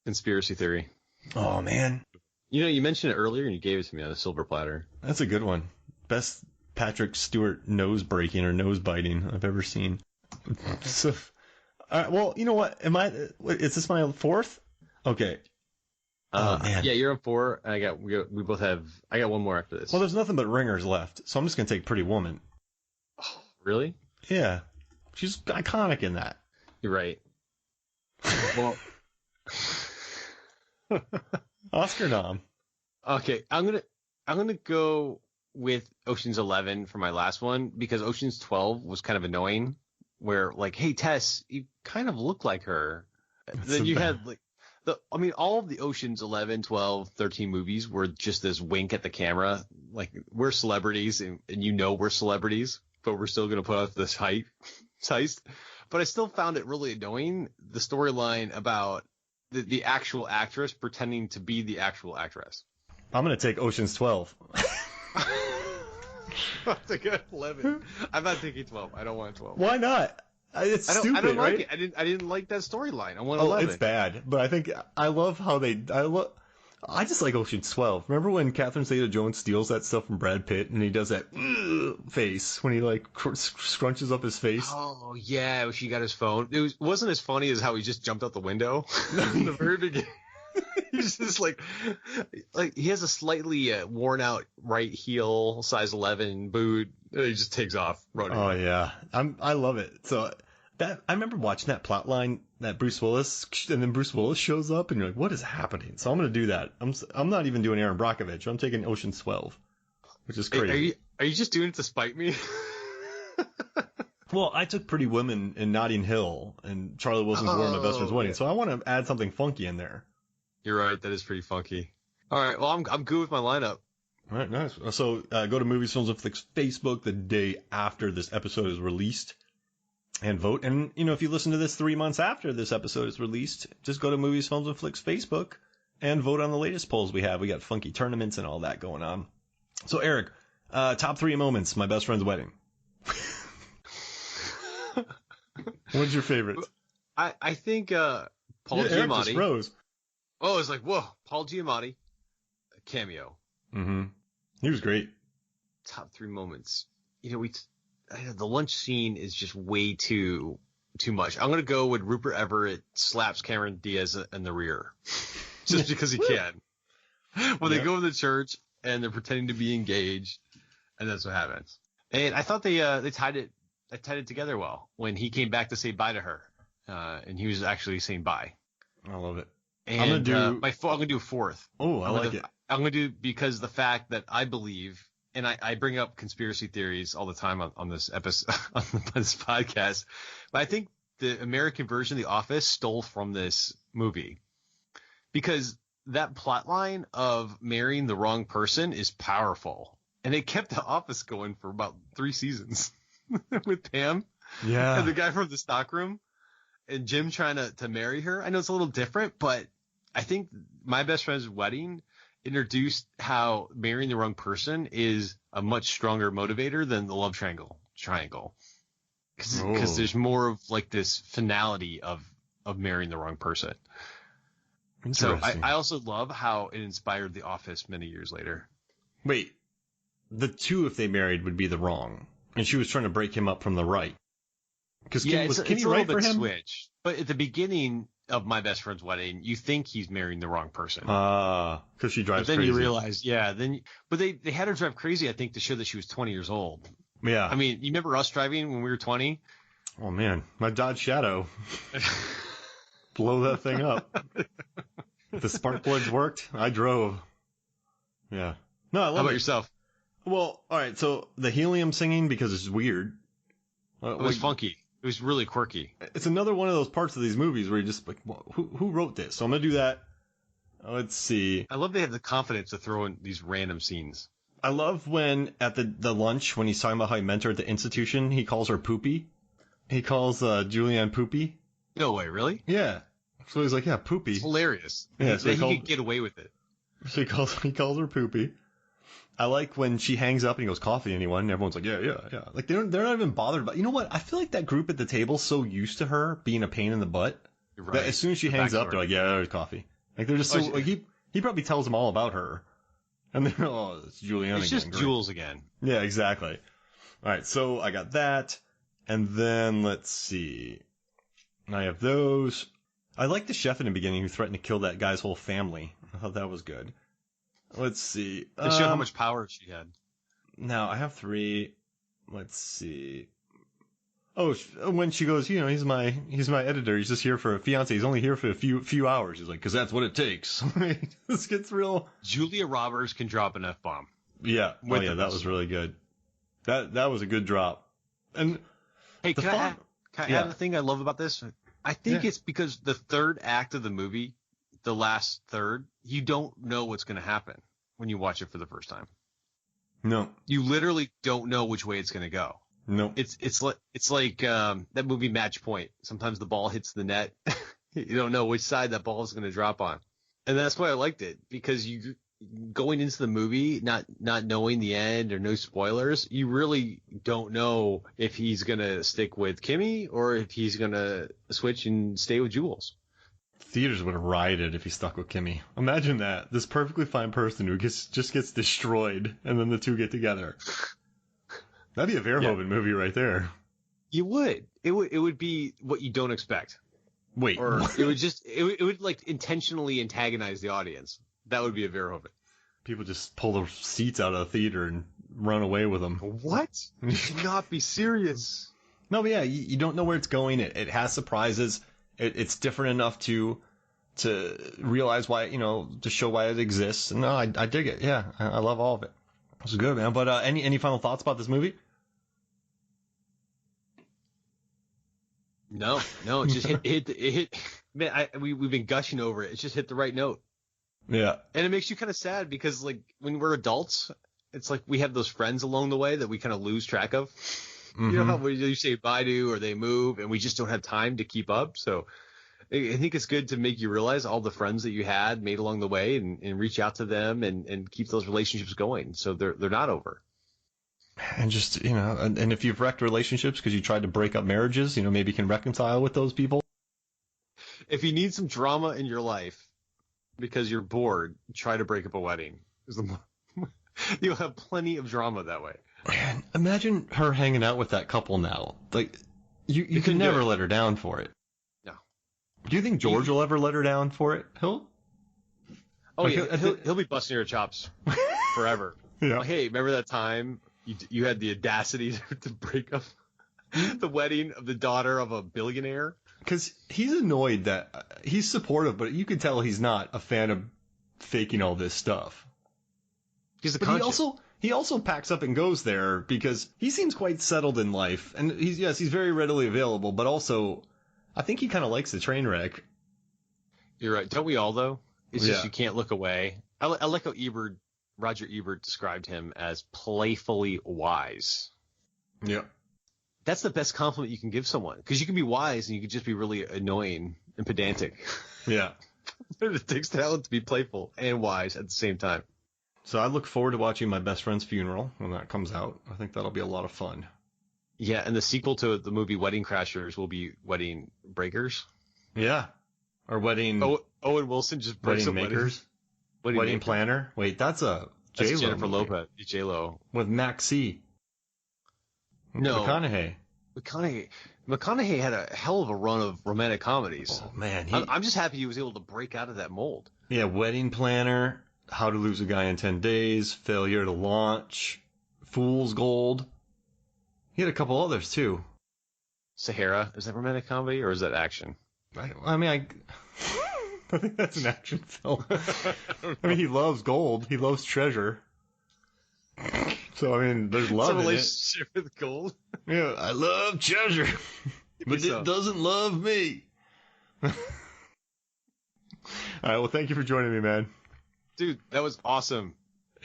Conspiracy Theory. Oh man, You mentioned it earlier and you gave it to me on a silver platter. that's a good one. Best Patrick Stewart nose breaking or nose biting I've ever seen. So, well, you know what? Is this my fourth? Okay. Oh man. Yeah, you're on 4. And I got one more after this. Well, there's nothing but ringers left, so I'm just gonna take Pretty Woman. Oh, really? Yeah, she's iconic in that. You're right. Well, Oscar nom. okay, I'm gonna go with Ocean's 11 for my last one because Ocean's 12 was kind of annoying. Where like, hey Tess, you kind of look like her. Then you had like all of the Ocean's 11, 12, 13 movies were just this wink at the camera. Like we're celebrities and we're celebrities, but we're still going to put out this heist. But I still found it really annoying. The storyline about the actual actress pretending to be the actual actress. I'm going to take Ocean's 12. That's a good 11. I'm not taking 12. I don't want 12. Why not? It's stupid, I don't right? like it. I didn't like that storyline. I want 11. Oh, it's bad, but I think I love how I just like Ocean's 12. Remember when Catherine Zeta-Jones steals that stuff from Brad Pitt and he does that face when he like scrunches up his face? Oh yeah, she got his phone. It wasn't as funny as how he just jumped out the window in the very beginning. He's just like he has a slightly worn out right heel, size 11 boot. And he just takes off running. Oh yeah, I love it. So I remember watching that plot line that Bruce Willis, and then Bruce Willis shows up, and you're like, what is happening? So I'm gonna do that. I'm not even doing Aaron Brockovich. I'm taking Ocean's 12, which is crazy. Are you just doing it to spite me? Well, I took Pretty Women in Notting Hill and Charlie Wilson's War, My Best Friend's Wedding, so I want to add something funky in there. You're right. That is pretty funky. All right. Well, I'm good with my lineup. All right, nice. So go to Movies, Films, and Flicks Facebook the day after this episode is released and vote. And, if you listen to this 3 months after this episode is released, just go to Movies, Films, and Flicks Facebook and vote on the latest polls we have. We got funky tournaments and all that going on. So, Eric, top 3 moments, My Best Friend's Wedding. What's your favorite? I think Paul Giamatti. Eric just froze. Oh, it's like, whoa, Paul Giamatti, a cameo. Mm-hmm. He was great. Top 3 moments. The lunch scene is just way too much. I'm going to go with Rupert Everett slaps Cameron Diaz in the rear. Just because he can. When they go to the church and they're pretending to be engaged, and that's what happens. And I thought they tied it together well when he came back to say bye to her. And he was actually saying bye. I love it. And I'm gonna do a fourth. Oh, I like it. I'm gonna do because the fact that I believe, and I bring up conspiracy theories all the time on this episode on this podcast, but I think the American version of The Office stole from this movie because that plot line of marrying the wrong person is powerful, and it kept The Office going for about 3 seasons with Pam, and the guy from the stockroom, and Jim trying to marry her. I know it's a little different, but I think My Best Friend's Wedding introduced how marrying the wrong person is a much stronger motivator than the love triangle. Because there's more of like this finality of marrying the wrong person. So I also love how it inspired The Office many years later. Wait, the two, if they married, would be the wrong. And she was trying to break him up from the right. Because it's Kenny a right little for bit him? switched. But at the beginning of My Best Friend's Wedding, you think he's marrying the wrong person. Because she drives crazy. But then crazy. you realize, but they had her drive crazy, I think, to show that she was 20 years old. Yeah. I mean, you remember us driving when we were 20? Oh, man. My Dodge Shadow. Blow that thing up. If the spark plugs worked, I drove. Yeah. No, I love it. How about yourself? Well, all right. So the helium singing, because it's weird. It was funky. It was really quirky. It's another one of those parts of these movies where you're just like, well, who wrote this? So I'm going to do that. Let's see. I love they have the confidence to throw in these random scenes. I love when at the lunch, when he's talking about how he mentored at the institution, he calls her Poopy. He calls Julianne Poopy. No way, really? Yeah. So he's like, yeah, Poopy. It's hilarious. Yeah, so he could get away with it. So he calls her Poopy. I like when she hangs up and he goes, coffee, anyone? And everyone's like, yeah. Like, they're not even bothered about, you know what? I feel like that group at the table's so used to her being a pain in the butt You're that right. as soon as she hangs up, they're like, yeah, there's coffee. Like, they're just so, like, he probably tells them all about her. And then, oh, it's Juliana It's again. just Great. Jules again. Yeah, exactly. All right, so I got that. And then, let's see. I have those. I like the chef in the beginning who threatened to kill that guy's whole family. I thought that was good. Let's see. It showed how much power she had. Now, I have 3. Let's see. Oh, when she goes, you know, he's my editor. He's just here for a fiance. He's only here for a few hours. He's like, because that's what it takes. This gets real. Julia Roberts can drop an F-bomb. Yeah. Oh, yeah, that was really good. That was a good drop. And hey, can I add a thing I love about this? I think it's because the third act of the movie, the last third, you don't know what's going to happen when you watch it for the first time. No. You literally don't know which way it's going to go. No. It's like that movie Match Point. Sometimes the ball hits the net. You don't know which side that ball is going to drop on. And that's why I liked it, because you going into the movie not knowing the end or no spoilers, you really don't know if he's going to stick with Kimmy or if he's going to switch and stay with Jules. Theaters would have rioted if he stuck with Kimmy. Imagine that. This perfectly fine person who just gets destroyed, and then the two get together. That'd be a Verhoeven movie right there. You would. It would be what you don't expect. Wait. Or it would like intentionally antagonize the audience. That would be a Verhoeven. People just pull their seats out of the theater and run away with them. What? You should not be serious. No, but yeah, you don't know where it's going. It has surprises. It's different enough to realize why, you know, to show why it exists. And no, I dig it. Yeah, I love all of it. This is good, man. But any final thoughts about this movie? No, it just hit. Man, we've been gushing over it. It just hit the right note. Yeah. And it makes you kind of sad because, like, when we're adults, it's like we have those friends along the way that we kind of lose track of. Mm-hmm. You know how you say bye to or they move and we just don't have time to keep up. So I think it's good to make you realize all the friends that you had made along the way and reach out to them and keep those relationships going. So they're not over. And just, you know, and if you've wrecked relationships because you tried to break up marriages, you know, maybe you can reconcile with those people. If you need some drama in your life because you're bored, try to break up a wedding. You'll have plenty of drama that way. Man, imagine her hanging out with that couple now. Like, you can never let her down for it. No. Do you think George will ever let her down for it? Oh, like, yeah. He'll be busting her chops forever. Yeah. Like, hey, remember that time you had the audacity to break up the wedding of the daughter of a billionaire? Because he's annoyed that he's supportive, but you can tell he's not a fan of faking all this stuff. He's a conscience. He also packs up and goes there because he seems quite settled in life, and he's very readily available, but also I think he kind of likes the train wreck. You're right. Don't we all though? It's just you can't look away. I like how Roger Ebert described him as playfully wise. Yeah. That's the best compliment you can give someone, because you can be wise and you can just be really annoying and pedantic. Yeah. But it takes talent to be playful and wise at the same time. So I look forward to watching My Best Friend's Funeral when that comes out. I think that'll be a lot of fun. Yeah, and the sequel to the movie Wedding Crashers will be Wedding Breakers. Yeah. Or Wedding... Owen Wilson just breaks Wedding Makers. Wedding Planner. Wait, that's a Jello. That's Jennifer Lopez. Jello. With Maxie. No. McConaughey had a hell of a run of romantic comedies. Oh, man. I'm just happy he was able to break out of that mold. Yeah, Wedding Planner, How to Lose a Guy in 10 Days, Failure to Launch, Fool's Gold. He had a couple others, too. Sahara, is that romantic comedy or is that action? I think that's an action film. I mean, he loves gold. He loves treasure. So, I mean, there's love in it. It's a relationship with gold. Yeah, I love treasure, but it doesn't love me. All right, well, thank you for joining me, man. Dude, that was awesome.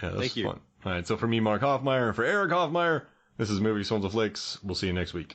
Yeah, that was fun. All right, so for me, Mark Hoffmeyer, and for Erik Hoffmeyer, this is Movie Souls of Flicks. We'll see you next week.